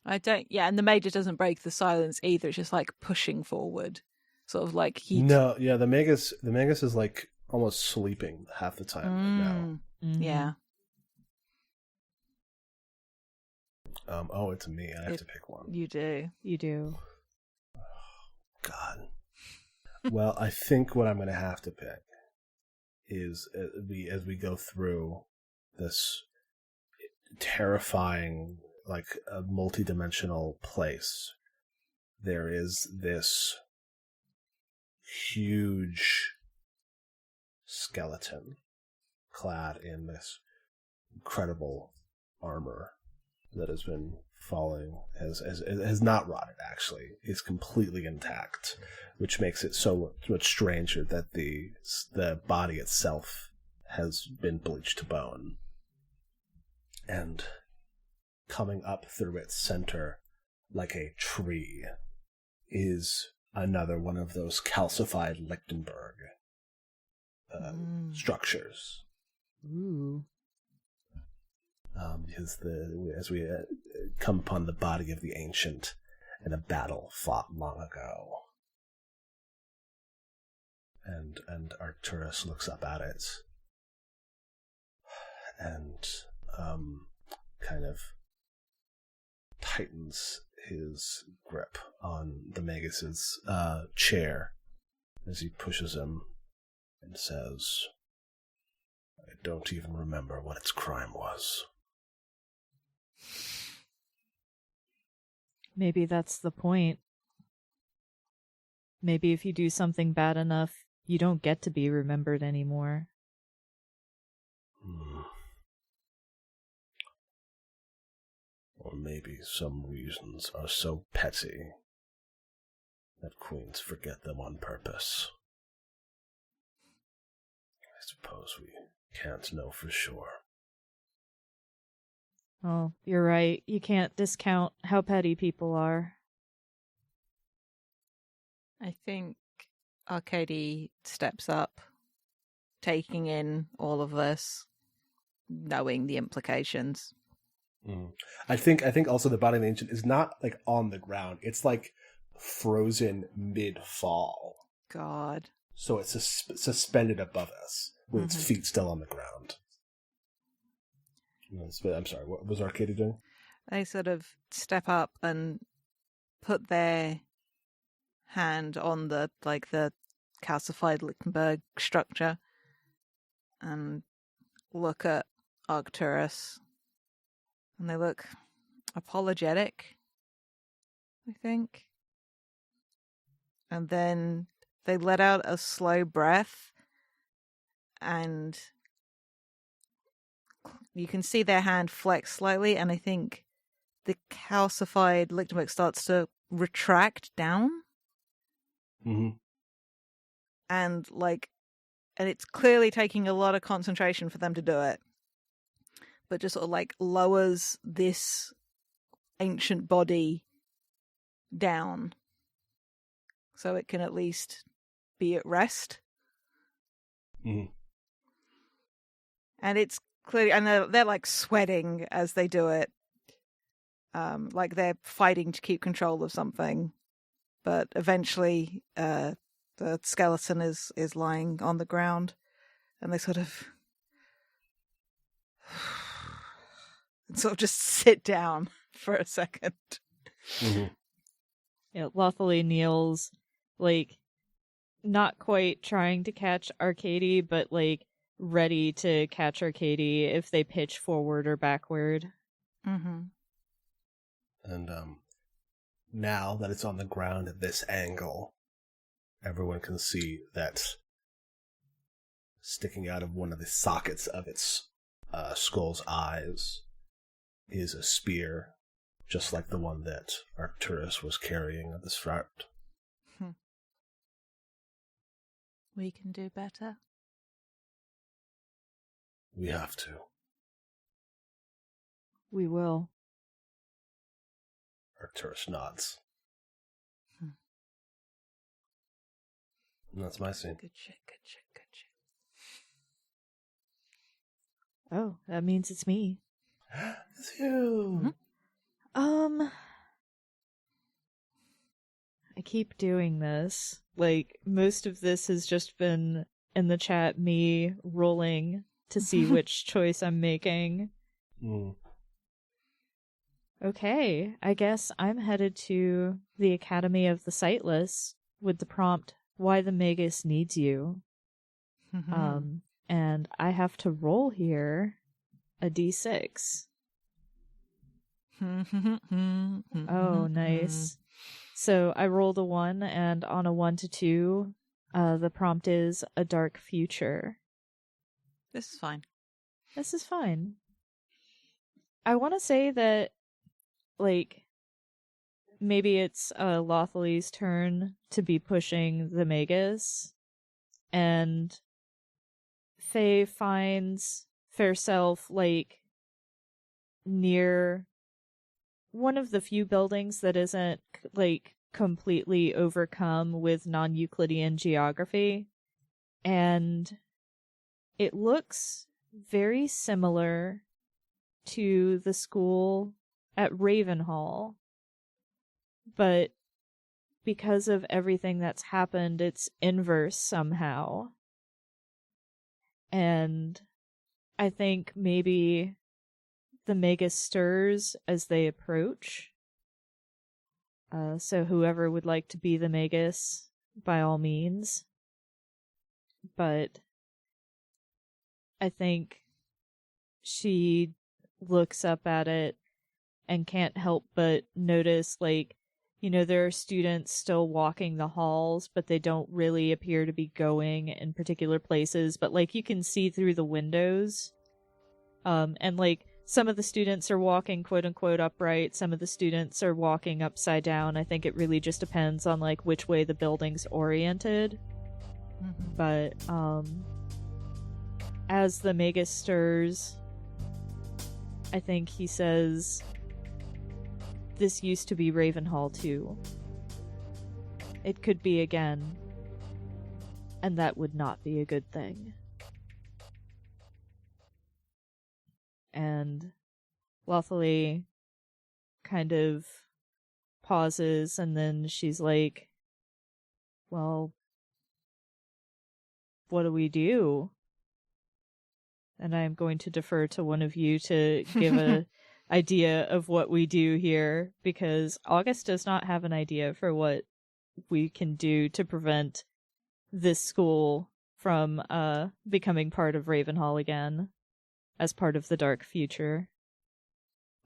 And the Magus doesn't break the silence either. It's just like pushing forward, sort of like he. No, yeah, the Magus is like almost sleeping half the time now. Yeah. Oh, it's me. I have to pick one. You do. Oh, God. Well, I think what I'm going to have to pick is as we go through this terrifying, like a multi-dimensional place, there is this huge skeleton clad in this incredible armor that has been falling, has not rotted, actually. It's completely intact, which makes it so much stranger that the body itself has been bleached to bone. And coming up through its center like a tree is another one of those calcified Lichtenberg structures. Ooh. Because as we come upon the body of the ancient in a battle fought long ago, and Arcturus looks up at it and kind of tightens his grip on the Magus's chair as he pushes him and says, "I don't even remember what its crime was." Maybe that's the point. Maybe if you do something bad enough, you don't get to be remembered anymore. Or maybe some reasons are so petty that queens forget them on purpose. I suppose we can't know for sure. Oh, you're right. You can't discount how petty people are. I think Arcady steps up, taking in all of this, knowing the implications. I think also the body of the ancient is not like on the ground. It's like frozen mid-fall. God. So it's suspended above us with its feet still on the ground. I'm sorry, what was Arcady doing? They sort of step up and put their hand on the calcified Lichtenberg structure and look at Arcturus. And they look apologetic, I think. And then they let out a slow breath, and you can see their hand flex slightly, and I think the calcified Lichtenberg starts to retract down. And it's clearly taking a lot of concentration for them to do it. But just sort of lowers this ancient body down so it can at least be at rest. And it's clearly, and they're sweating as they do it, like they're fighting to keep control of something. But eventually, the skeleton is lying on the ground, and they sort of just sit down for a second. Yeah, Lothily kneels, not quite trying to catch Arcady, but ready to catch Arcady if they pitch forward or backward. And now that it's on the ground at this angle, everyone can see that sticking out of one of the sockets of its skull's eyes is a spear, just like the one that Arcturus was carrying at the start. We can do better. We have to. We will. Arcturus nods. And that's my scene. Good shit, good shit, good shit. Oh, that means it's me. It's you. Mm-hmm. I keep doing this. Like, most of this has just been in the chat, me rolling to see which choice I'm making. Mm. Okay, I guess I'm headed to the Academy of the Sightless with the prompt, Why the Magus Needs You. And I have to roll here a d6. Oh, nice. So I rolled a 1, and on a 1 to 2, the prompt is a dark future. This is fine. This is fine. I want to say that, like, maybe it's Lothely's turn to be pushing the Magus, and Faye finds Fairself, like, near one of the few buildings that isn't, like, completely overcome with non-Euclidean geography, and it looks very similar to the school at Ravenhall, but because of everything that's happened, it's inverse somehow. And I think maybe the Magus stirs as they approach. So whoever would like to be the Magus, by all means. But I think she looks up at it and can't help but notice, like, you know, there are students still walking the halls, but they don't really appear to be going in particular places. But, like, you can see through the windows. And, like, some of the students are walking quote-unquote upright. Some of the students are walking upside down. I think it really just depends on, like, which way the building's oriented. Mm-hmm. But, as the Magus stirs, I think he says, this used to be Ravenhall too. It could be again. And that would not be a good thing. And Lothely kind of pauses, and then she's like, well, what do we do? And I'm going to defer to one of you to give a idea of what we do here, because August does not have an idea for what we can do to prevent this school from becoming part of Ravenhall again as part of the dark future.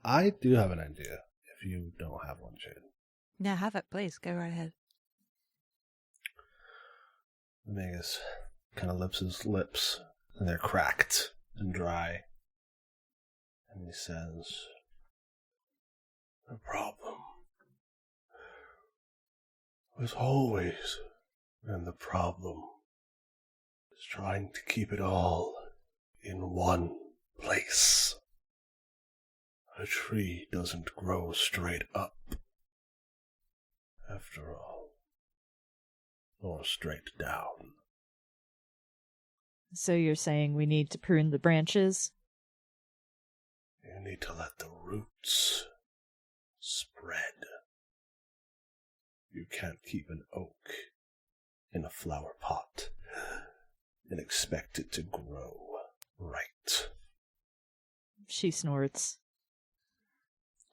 I do have an idea, if you don't have one, Jade. Yeah, have it, please. Go right ahead. Magus kind of lips his lips, and they're cracked and dry. And he says, the problem has always been the problem. Is trying to keep it all in one place. A tree doesn't grow straight up, after all, or straight down. So you're saying we need to prune the branches? You need to let the roots spread. You can't keep an oak in a flower pot and expect it to grow right. She snorts.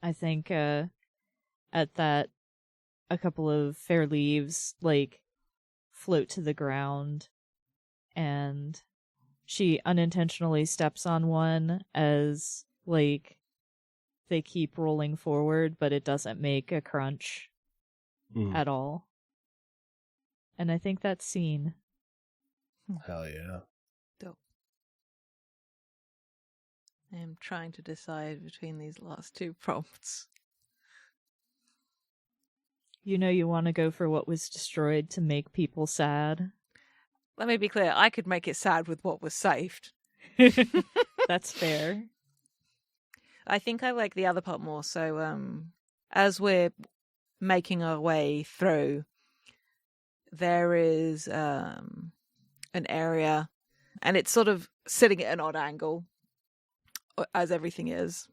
I think at that, a couple of fair leaves, like, float to the ground, and she unintentionally steps on one as, like, they keep rolling forward, but it doesn't make a crunch at all. And I think that's seen. Hell yeah. Dope. I am trying to decide between these last two prompts. You know you want to go for what was destroyed to make people sad. Let me be clear, I could make it sad with what was saved. That's fair. I think I like the other part more. So, as we're making our way through, there is an area, and it's sort of sitting at an odd angle, as everything is.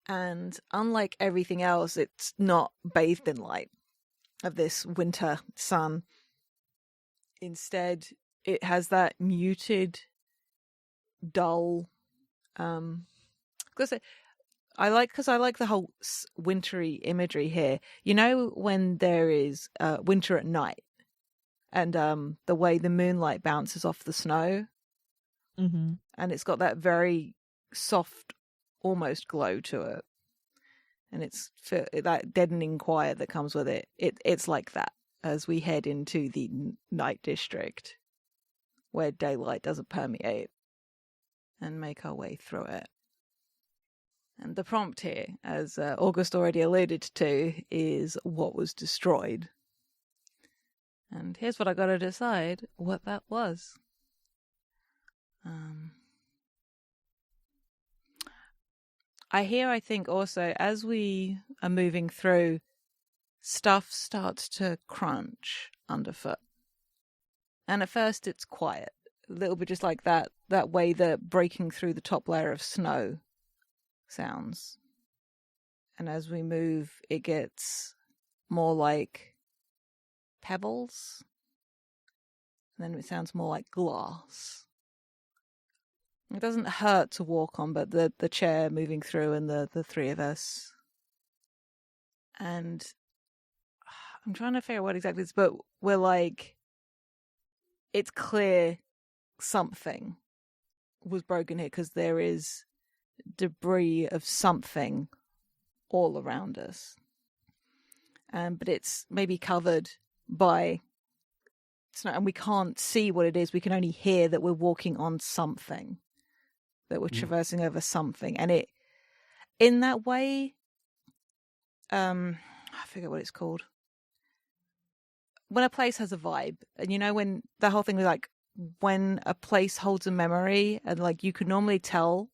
And unlike everything else, it's not bathed in light of this winter sun. Instead, it has that muted, dull. Because I like the whole wintry imagery here. You know, when there is winter at night, and the way the moonlight bounces off the snow, Mm-hmm. and it's got that very soft, almost glow to it, and it's that deadening quiet that comes with it. It's like that as we head into the night district, where daylight doesn't permeate, and make our way through it. And the prompt here, as August already alluded to, is what was destroyed. And here's what I got to decide what that was. I think also, as we are moving through, stuff starts to crunch underfoot. And at first it's quiet, a little bit just like that way that breaking through the top layer of snow sounds. And as we move, it gets more like pebbles. And then it sounds more like glass. It doesn't hurt to walk on, but the chair moving through and the three of us. And I'm trying to figure out what exactly it is, but we're like, it's clear something was broken here because there is debris of something all around us. But it's maybe covered by snow, and we can't see what it is. We can only hear that we're walking on something, that we're traversing over something. And it, in that way, I forget what it's called. When a place has a vibe, and you know, when the whole thing is like, when a place holds a memory, and like you can normally tell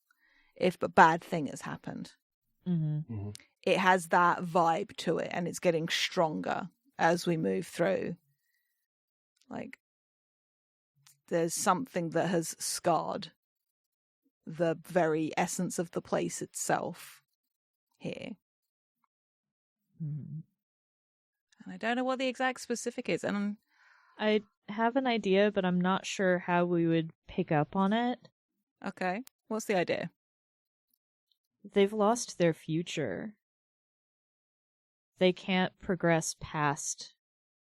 if a bad thing has happened. Mm-hmm. Mm-hmm. It has that vibe to it, and it's getting stronger as we move through. Like, there's something that has scarred the very essence of the place itself here. Mm-hmm. And I don't know what the exact specific is. And I have an idea, but I'm not sure how we would pick up on it. okay, what's the idea? They've lost their future. They can't progress past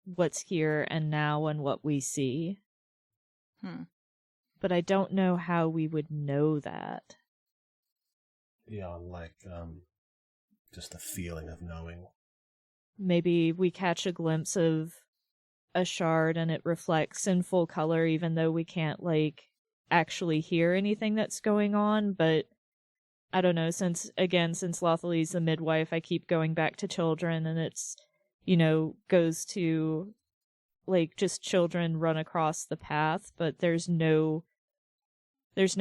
what's here and now and what we see. But I don't know how we would know that. Yeah, like just the feeling of knowing. Maybe we catch a glimpse of a shard and it reflects in full color, even though we can't, like, actually hear anything that's going on. But I don't know, since Lothely's the midwife, I keep going back to children, and it's, you know, goes to, like, just children run across the path, but there's no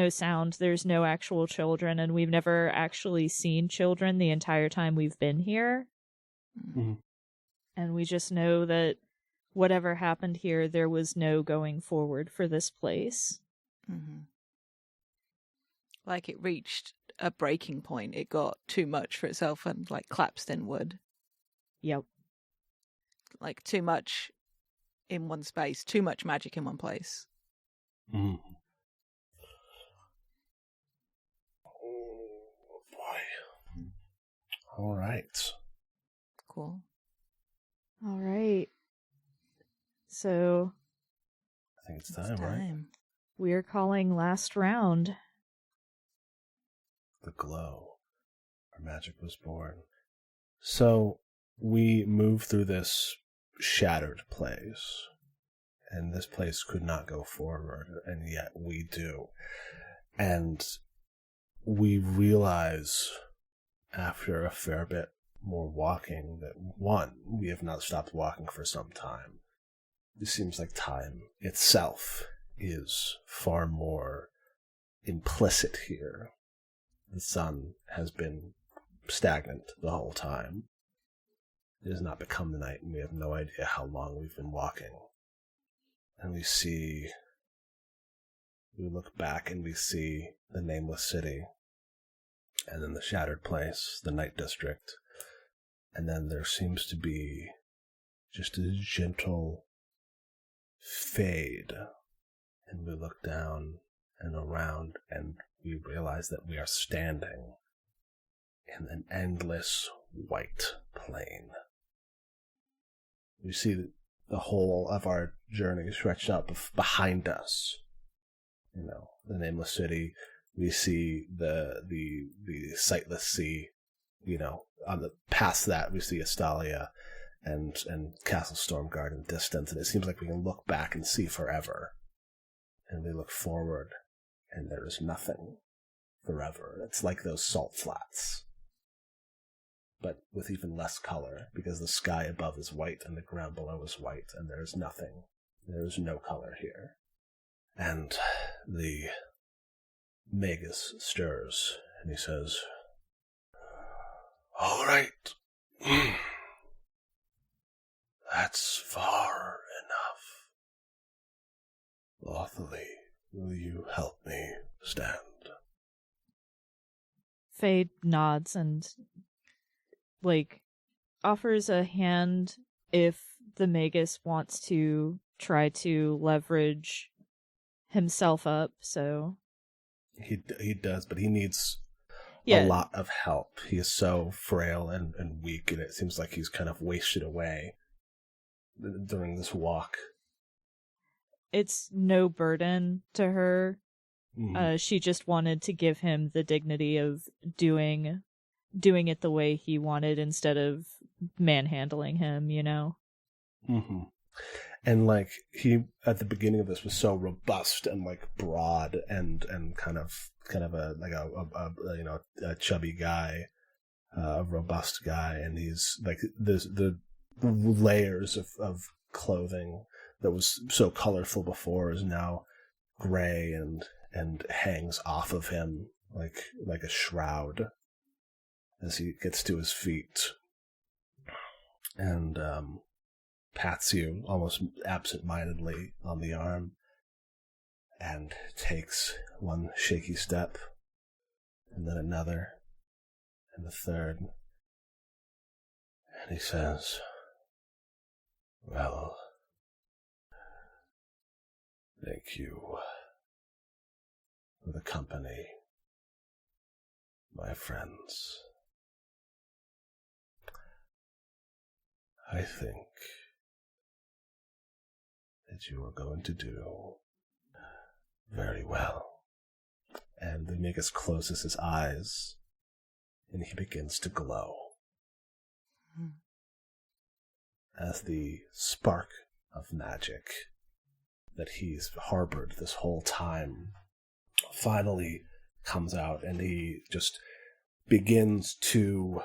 sound, there's no actual children, and we've never actually seen children the entire time we've been here. Mm-hmm. And we just know that whatever happened here, there was no going forward for this place. Mm-hmm. Like, it reached a breaking point. It got too much for itself and, like, collapsed inward. Yep. Like, too much in one space, too much magic in one place. Mm. Oh, boy. All right. Cool. All right. So I think it's time, right? We're calling last round. The glow, where magic was born. So we move through this shattered place, and this place could not go forward, and yet we do. And we realize, after a fair bit more walking, that one, we have not stopped walking for some time. It seems like time itself is far more implicit here. The sun has been stagnant the whole time. It has not become night, and we have no idea how long we've been walking. And we look back and we see the nameless city, and then the shattered place, the night district, and then there seems to be just a gentle fade, and we look down and around, and we realize that we are standing in an endless white plain. We see the whole of our journey stretched out behind us. You know, the nameless city. We see the sightless sea. You know, past that we see Astalia and Castle Stormguard in distance, and it seems like we can look back and see forever. And we look forward, and there is nothing forever. It's like those salt flats, but with even less color, because the sky above is white and the ground below is white, and there is nothing. There is no color here. And the Magus stirs, and he says, "All right. That's far enough. Lawfully, will you help me stand?" Faye nods and, offers a hand if the Magus wants to try to leverage himself up, so... He does, but he needs a lot of help. He is so frail and weak, and it seems like he's kind of wasted away during this walk. It's no burden to her. Mm-hmm. She just wanted to give him the dignity of doing it the way he wanted instead of manhandling him, you know? Mm-hmm. And he at the beginning of this was so robust and broad and kind of a chubby guy, a robust guy, and he's the layers of clothing that was so colorful before is now gray and hangs off of him like a shroud as he gets to his feet and pats you almost absent-mindedly on the arm and takes one shaky step and then another and the third, and he says, "Well, thank you for the company, my friends. I think that you are going to do very well." And the Magus closes his eyes, and he begins to glow. As the spark of magic that he's harbored this whole time finally comes out, and he just begins to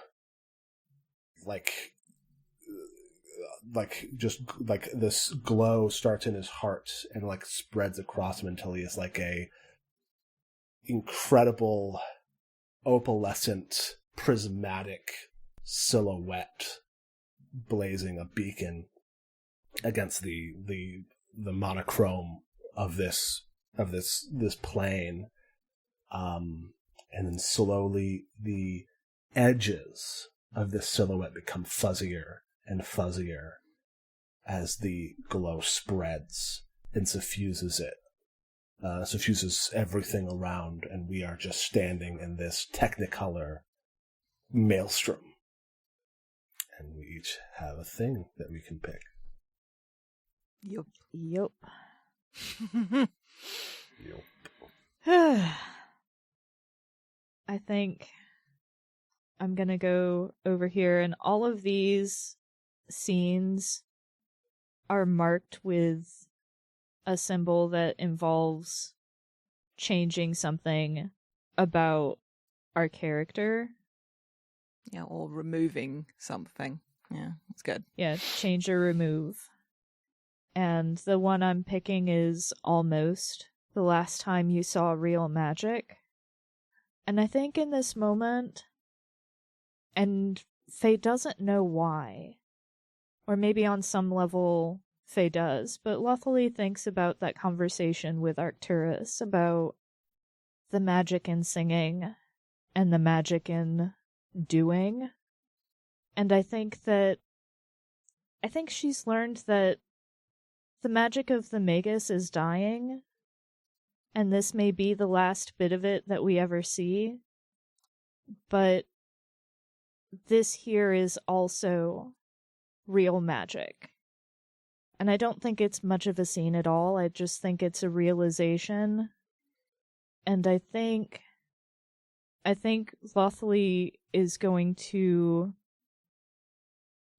this glow starts in his heart and spreads across him until he is like a incredible opalescent prismatic silhouette blazing a beacon against the monochrome of this plane, and then slowly the edges of this silhouette become fuzzier and fuzzier as the glow spreads and suffuses everything around, and we are just standing in this Technicolor maelstrom. And we each have a thing that we can pick. Yup. I think I'm gonna go over here, and all of these scenes are marked with a symbol that involves changing something about our character. Yeah, or removing something. Yeah, that's good. Yeah, change or remove. And the one I'm picking is almost, the last time you saw real magic. And I think in this moment, and Faye doesn't know why, or maybe on some level Faye does, but Lothalie thinks about that conversation with Arcturus about the magic in singing and the magic in doing. And I think she's learned that the magic of the Magus is dying, and this may be the last bit of it that we ever see, but this here is also real magic. And I don't think it's much of a scene at all, I just think it's a realization. And I think Lothalie is going to...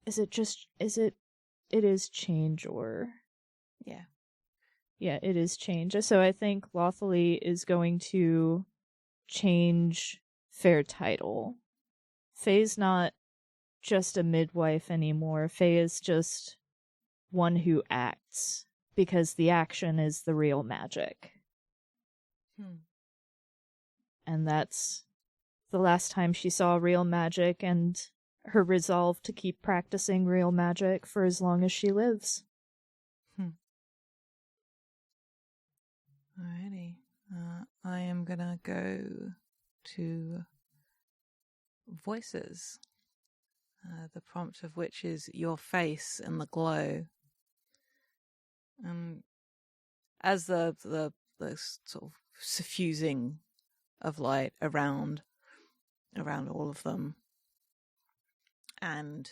It is change, or... Yeah. Yeah, it is change. So I think Lothalie is going to change Fair title. Faye's not just a midwife anymore. Faye is just one who acts, because the action is the real magic. And that's the last time she saw real magic, and her resolve to keep practicing real magic for as long as she lives. Alrighty. I am gonna go to voices. The prompt of which is your face in the glow. As the sort of suffusing of light around all of them, and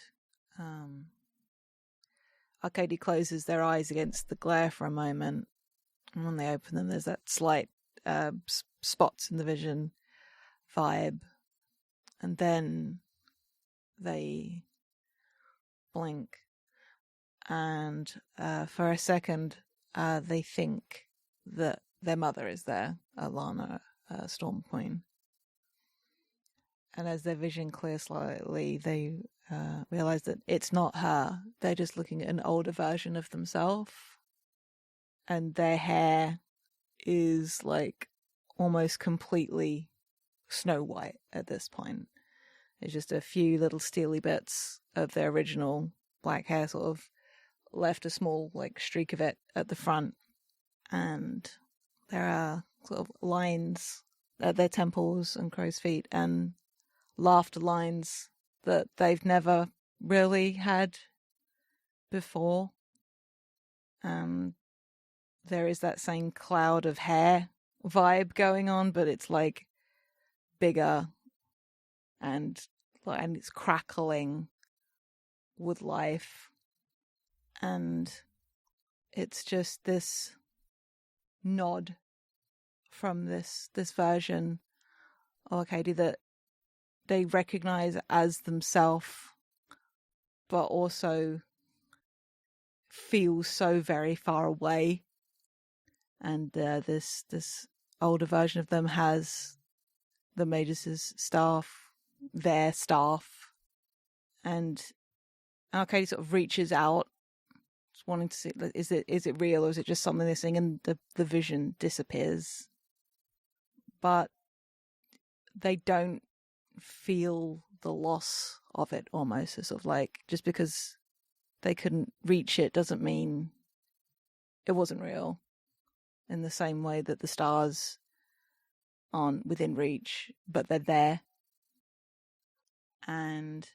Arcady closes their eyes against the glare for a moment, and when they open them, there's that slight spots in the vision vibe, and then they blink, and for a second they think that their mother is there, Alana, Storm Queen. And as their vision clears slightly, they realize that it's not her. They're just looking at an older version of themselves, and their hair is like almost completely snow white at this point. There's just a few little steely bits of their original black hair sort of left a small like streak of it at the front, and there are sort of lines at their temples and crow's feet, and laughter lines that they've never really had before. There is that same cloud of hair vibe going on, but it's like bigger, and it's crackling with life, and it's just this nod from this version of Arcady that they recognize as themselves, but also feels so very far away. And this older version of them has the Magus's staff, their staff, and Arcady sort of reaches out, just wanting to see, is it real, or is it just something they're seeing? And the vision disappears, but they don't feel the loss of it. Almost, it's sort of like, just because they couldn't reach it doesn't mean it wasn't real, in the same way that the stars aren't within reach, but they're there. And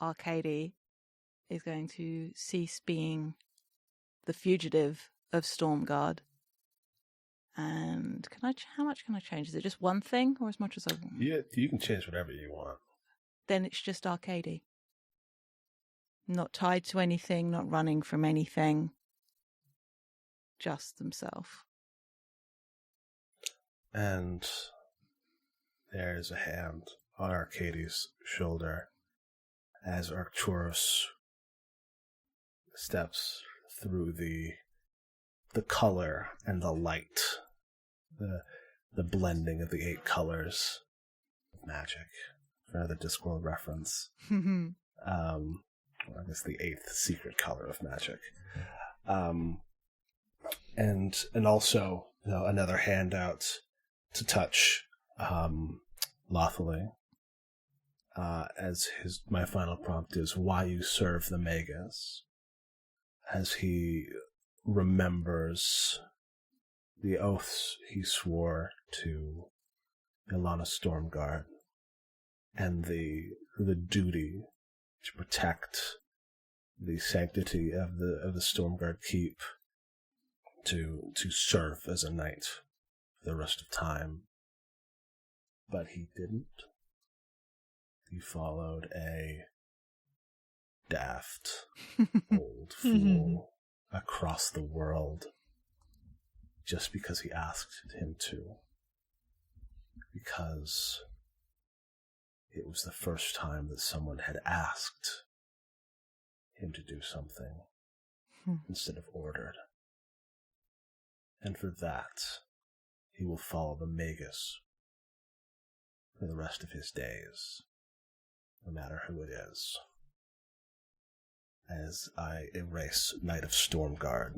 Arcady is going to cease being the fugitive of Stormguard. And how much can I change? Is it just one thing, or as much as I want? Yeah, you can change whatever you want. Then it's just Arcady. Not tied to anything, not running from anything. Just themselves. And there's a hand on Arcady's shoulder as Arcturus steps through the color and the light, the blending of the 8 colors of magic. For another Discworld reference. I guess the 8th secret color of magic. And also another hand out to touch lawfully. As my final prompt is why you serve the Magus, as he remembers the oaths he swore to Ilana Stormguard and the duty to protect the sanctity of the Stormguard Keep, to serve as a knight for the rest of time. But he didn't. He followed a daft old fool across the world just because he asked him to. Because it was the first time that someone had asked him to do something instead of ordered. And for that, he will follow the Magus for the rest of his days, no matter who it is. As I erase Knight of Stormguard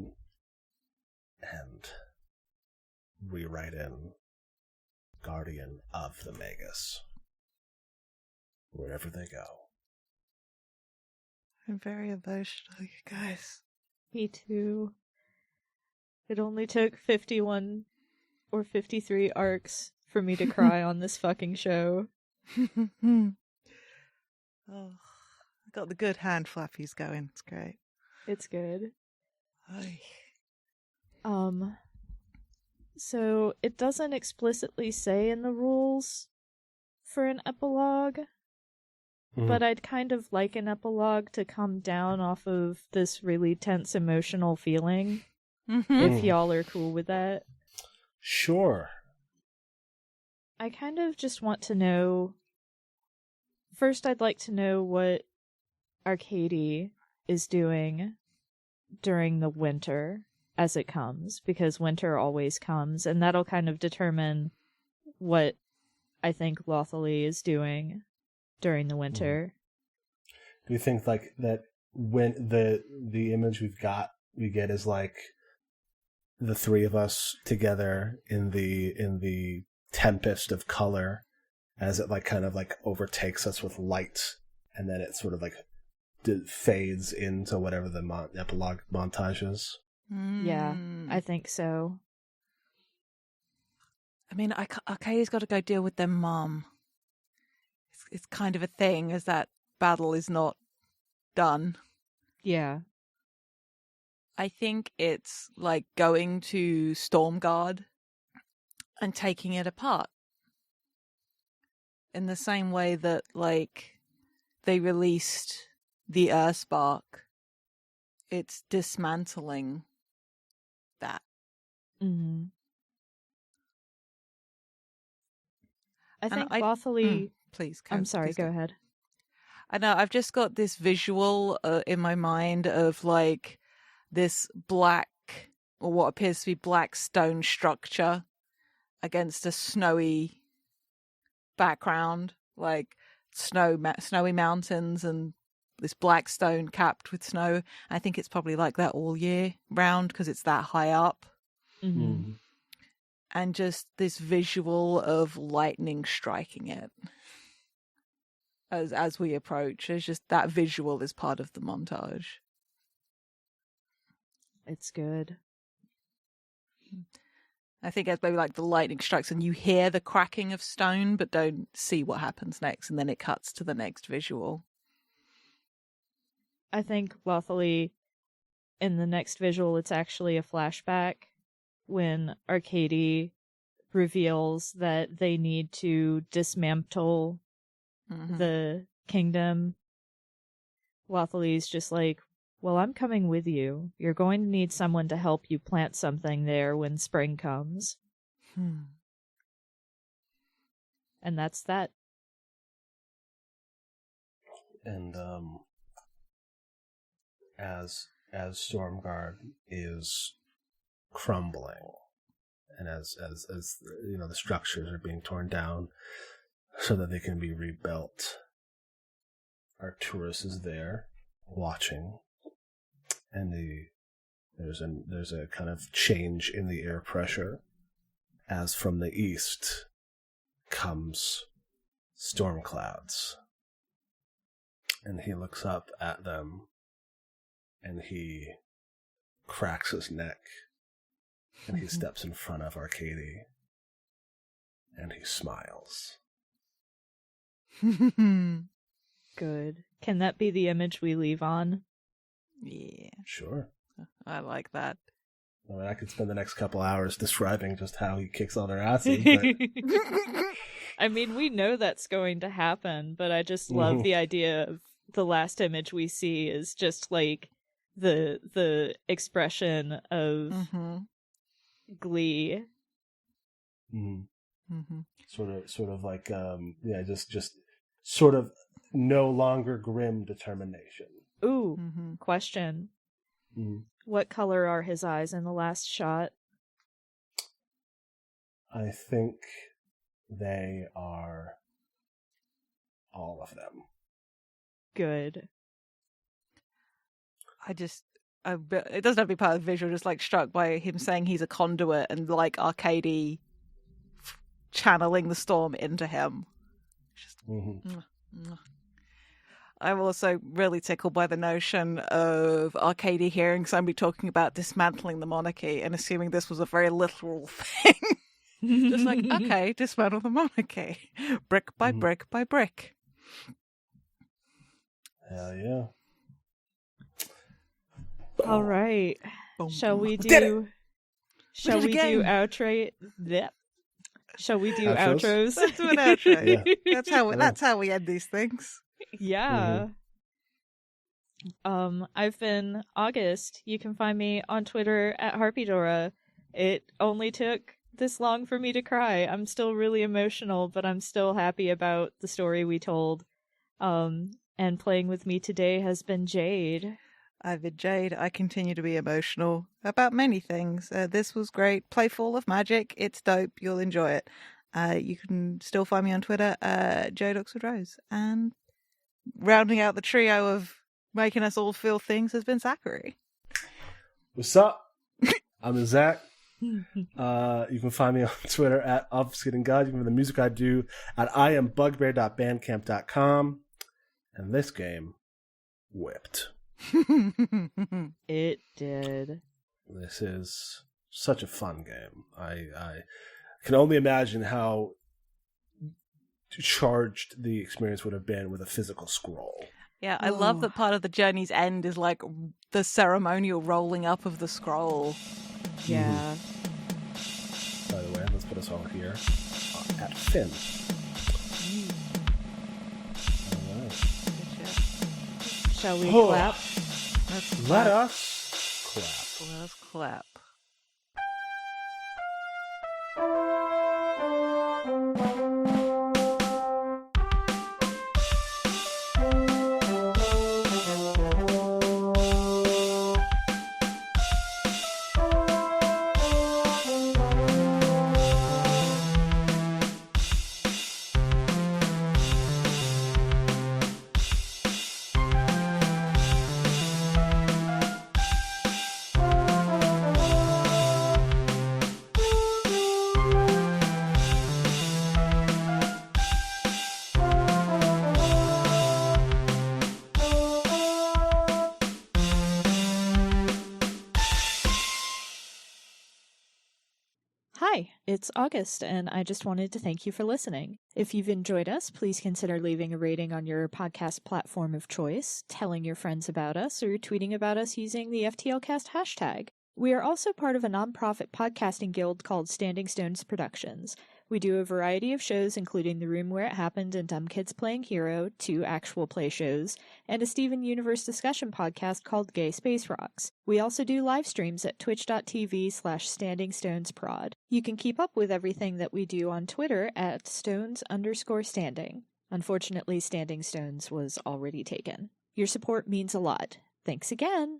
and rewrite in Guardian of the Magus, wherever they go. I'm very emotional, you guys. Me too. It only took 51 or 53 arcs for me to cry on this fucking show. Oh, got the good hand flappies going. It's great. It's good. Oy. So it doesn't explicitly say in the rules for an epilogue, but I'd kind of like an epilogue to come down off of this really tense emotional feeling, if y'all are cool with that. Sure. I kind of just want to know... First, I'd like to know what Arcady is doing during the winter as it comes, because winter always comes, and that'll kind of determine what I think Lothalie is doing during the winter. Do you think like that when the image we get is like the three of us together in the tempest of color as it like kind of like overtakes us with light, and then it sort of like fades into whatever the epilogue montage is? Yeah, I think so. I mean, Arcady's got to go deal with their mum. It's kind of a thing, as that battle is not done. Yeah. I think it's like going to Stormguard and taking it apart. In the same way that, like, they released the Earthspark, it's dismantling that. Mm-hmm. I think And Lothalie... Please, I'm sorry, please go ahead. I know, I've just got this visual in my mind of, like, this black, or what appears to be black stone structure against a snowy background, like snowy mountains and this black stone capped with snow. I think it's probably like that all year round because it's that high up. Mm-hmm. And just this visual of lightning striking it as we approach. It's just that visual is part of the montage. It's good. I think it's maybe like the lightning strikes and you hear the cracking of stone but don't see what happens next, and then it cuts to the next visual. I think Lothalie, in the next visual, it's actually a flashback when Arcady reveals that they need to dismantle the kingdom. Lothalie's just like, well, I'm coming with you. You're going to need someone to help you plant something there when spring comes. And that's that. And as Stormguard is crumbling, and as you know, the structures are being torn down so that they can be rebuilt, Arcturus is there watching, and there's a kind of change in the air pressure as from the east comes storm clouds. And he looks up at them, and he cracks his neck, and he steps in front of Arcady, and he smiles. Good. Can that be the image we leave on? Yeah. Sure. I like that. I mean, I could spend the next couple hours describing just how he kicks all their asses, but... I mean, we know that's going to happen, but I just love the idea of the last image we see is just like the expression of glee. Sort of like just sort of no longer grim determination. Ooh, question. What color are his eyes in the last shot? I think they are all of them. Good. It doesn't have to be part of the visual, just like struck by him saying he's a conduit and like Arcady channeling the storm into him. Just, I'm also really tickled by the notion of Arcady hearing somebody talking about dismantling the monarchy and assuming this was a very literal thing. Just like, okay, dismantle the monarchy. Brick by brick by brick. Hell yeah. All right. Boom. Shall we do do outro? Yep. Shall we do outros? Let's do an outro. Yeah. That's how we end these things. Yeah. I've been August. You can find me on Twitter at Harpydora. It only took this long for me to cry. I'm still really emotional, but I'm still happy about the story we told. And playing with me today has been Jade. I've been Jade. I continue to be emotional about many things. This was great. Playful of magic. It's dope. You'll enjoy it. You can still find me on Twitter, Jade Oxford Rose. And rounding out the trio of making us all feel things has been Zachary. What's up? I'm Zach. You can find me on Twitter at Obfuscating God. You can find the music I do at iambugbear.bandcamp.com. And this game whipped. It did. This is such a fun game. I can only imagine how charged the experience would have been with a physical scroll. Yeah, I love that part of the journey's end is like the ceremonial rolling up of the scroll. Yeah. By the way, let's put us all here at Finn. All right. Shall we clap? Let us clap. Let us clap. Hi, it's August, and I just wanted to thank you for listening. If you've enjoyed us, please consider leaving a rating on your podcast platform of choice, telling your friends about us, or tweeting about us using the FTLcast hashtag. We are also part of a nonprofit podcasting guild called Standing Stones Productions. We do a variety of shows, including The Room Where It Happened and Dumb Kids Playing Hero, 2 actual play shows, and a Steven Universe discussion podcast called Gay Space Rocks. We also do live streams at twitch.tv/StandingStonesProd. You can keep up with everything that we do on Twitter at Stones_Standing. Unfortunately, Standing Stones was already taken. Your support means a lot. Thanks again!